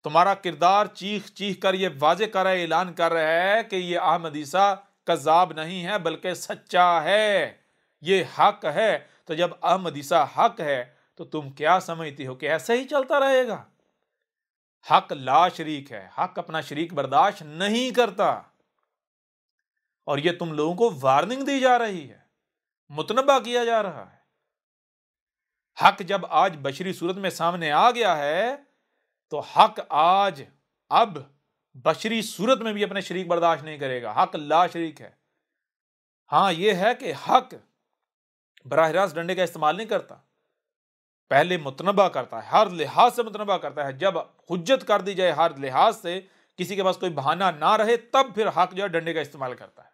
तुम्हारा किरदार चीख चीख कर ये वाजे कर रहा है, ऐलान कर रहा है कि ये अहमद ईसा कज़ाब नहीं है बल्कि सच्चा है, ये हक है। तो जब अहमद ईसा हक है तो तुम क्या समझती हो कि ऐसे ही चलता रहेगा? हक ला शरीक है, हक अपना शरीक बर्दाश्त नहीं करता। और ये तुम लोगों को वार्निंग दी जा रही है, मुतनबा किया जा रहा है। हक जब आज बशरी सूरत में सामने आ गया है तो हक आज अब बशरी सूरत में भी अपने शरीक बर्दाश्त नहीं करेगा। हक ला शरीक है। हाँ ये है कि हक बराह रास्त डंडे का इस्तेमाल नहीं करता, पहले मुतनबा करता है, हर लिहाज से मुतनबा करता है। जब हुज्जत कर दी जाए हर लिहाज से, किसी के पास कोई बहाना ना रहे, तब फिर हक जो है डंडे का इस्तेमाल करता है।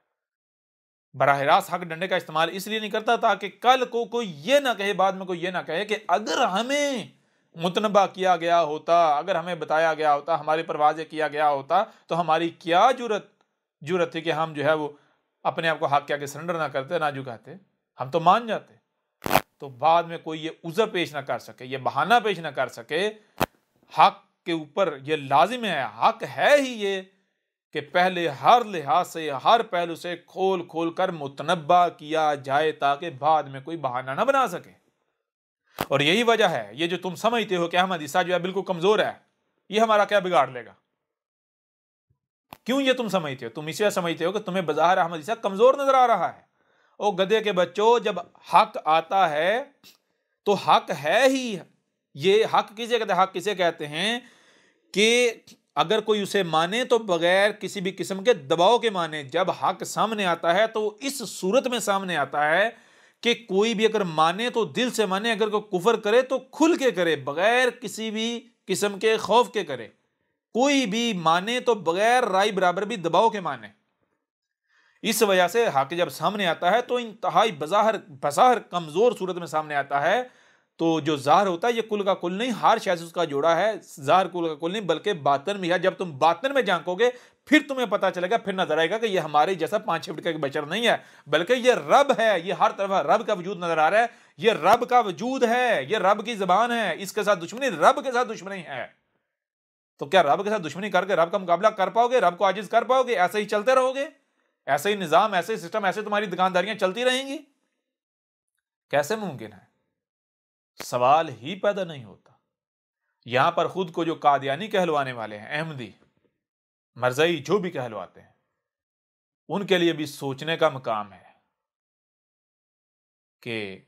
बराह रास्त हक डंडे का इस्तेमाल इसलिए नहीं करता ताकि कल को कोई ये ना कहे, बाद में कोई ये ना कहे कि अगर हमें मुतनबा किया गया होता, अगर हमें बताया गया होता, हमारे पर वाज़े किया गया होता, तो हमारी क्या जुर्रत थी कि हम जो है वो अपने आप को हक के आगे सरेंडर ना करते, ना झुकाते, हम तो मान जाते। तो बाद में कोई ये उज़र पेश ना कर सके, ये बहाना पेश ना कर सके। हक के ऊपर ये लाजिम है, हक है ही ये कि पहले हर लिहाज से, हर पहलू से खोल खोल कर मुतनब्बा किया जाए ताकि बाद में कोई बहाना ना बना सके। और यही वजह है, ये जो तुम समझते हो कि अहमद ईसा जो है बिल्कुल कमजोर है, ये हमारा क्या बिगाड़ लेगा, क्यों ये तुम समझते हो? तुम इसलिए समझते हो कि तुम्हें बाज़ाहिर अहमद ईसा कमजोर नजर आ रहा है। ओ गधे के बच्चों, जब हक आता है तो हक है ही। ये हक किसे कहते हैं? हक किसे कहते हैं कि अगर कोई उसे माने तो बगैर किसी भी किस्म के दबाव के माने। जब हक सामने आता है तो इस सूरत में सामने आता है कि कोई भी अगर माने तो दिल से माने, अगर कोई कुफर करे तो खुल के करे, बगैर किसी भी किस्म के खौफ के करे। कोई भी माने तो बगैर राय बराबर भी दबाव के माने। इस वजह से हक जब सामने आता है तो इंतहाई बज़ाहिर कमजोर सूरत में सामने आता है। तो जो ज़ाहिर होता है ये कुल का कुल नहीं, हर शय से उसका जोड़ा है। ज़ाहिर कुल का कुल नहीं बल्कि बातन भी है। जब तुम बातन में झांकोगे फिर तुम्हें पता चलेगा, फिर नजर आएगा कि ये हमारे जैसा 5-6 फुट का बशर नहीं है, बल्कि ये रब है। ये हर तरफ रब का वजूद नजर आ रहा है। ये रब का वजूद है, ये रब की ज़बान है। इसके साथ दुश्मनी, रब के साथ दुश्मनी है। तो क्या रब के साथ दुश्मनी करके रब का मुकाबला कर पाओगे? रब को आजिज कर पाओगे? ऐसे ही चलते रहोगे? ऐसे ही निजाम, ऐसे ही सिस्टम, ऐसे तुम्हारी दुकानदारियां चलती रहेंगी? कैसे मुमकिन है? सवाल ही पैदा नहीं होता। यहां पर खुद को जो कादियानी कहलवाने वाले हैं, अहमदी, मरज़ई, जो भी कहलवाते हैं, उनके लिए भी सोचने का मकाम है कि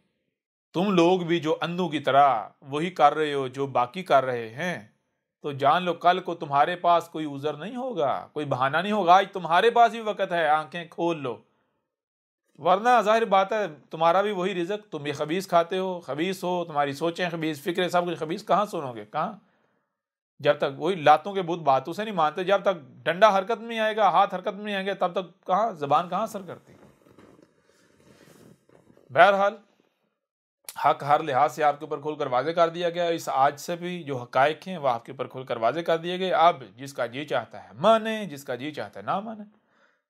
तुम लोग भी जो अंधों की तरह वही कर रहे हो जो बाकी कर रहे हैं, तो जान लो कल को तुम्हारे पास कोई उज़र नहीं होगा, कोई बहाना नहीं होगा। आज तुम्हारे पास भी वक्त है, आंखें खोल लो, वरना जाहिर बात है तुम्हारा भी वही रिज़्क। तुम भी खबीस खाते हो, खबीस हो, तुम्हारी सोचें खबीस, फिक्र सब कुछ खबीस। कहाँ सुनोगे? कहाँ? जब तक वही लातों के भूत बातों से नहीं मानते, जब तक डंडा हरकत में नहीं आएगा, हाथ हरकत में नहीं आएंगे, तब तक कहाँ ज़बान कहाँ असर करती। बहरहाल हक हर लिहाज से आपके ऊपर खोलकर वाज़े कर दिया गया। इस आज से भी जो हकायक हैं वह आपके ऊपर खोलकर वाज़े कर दिए गए। अब जिसका जी चाहता है माने, जिसका जी चाहता है ना माने।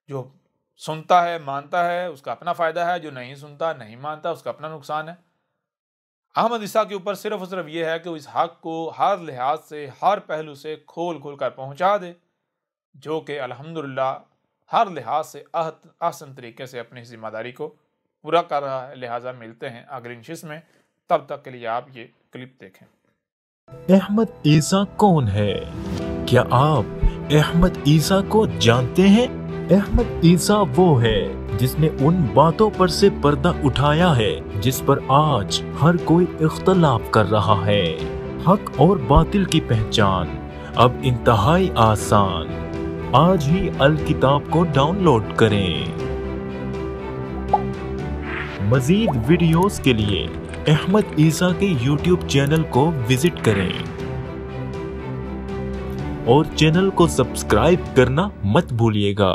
जो सुनता है मानता है उसका अपना फ़ायदा है, जो नहीं सुनता नहीं मानता उसका अपना नुकसान है। अहमद ईसा के ऊपर सिर्फ और सिर्फ ये है कि इस हक को हर लिहाज से, हर पहलू से खोल खोल कर पहुँचा दे, जो कि अल्हम्दुलिल्लाह हर लिहाज से आसान तरीके से अपनी जिम्मेदारी को पूरा कर रहा है। लिहाजा मिलते हैं अगली नशिस्त में, तब तक के लिए आप ये क्लिप देखें। अहमद ईसा कौन है? क्या आप अहमद ईसा को जानते हैं? अहमद ईसा वो है जिसने उन बातों पर से पर्दा उठाया है जिस पर आज हर कोई इख्तलाफ कर रहा है। हक और बातिल की पहचान अब इंतहाई आसान। आज ही अल किताब को डाउनलोड करें। मजीद वीडियोस के लिए अहमद ईसा के YouTube चैनल को विजिट करें और चैनल को सब्सक्राइब करना मत भूलिएगा।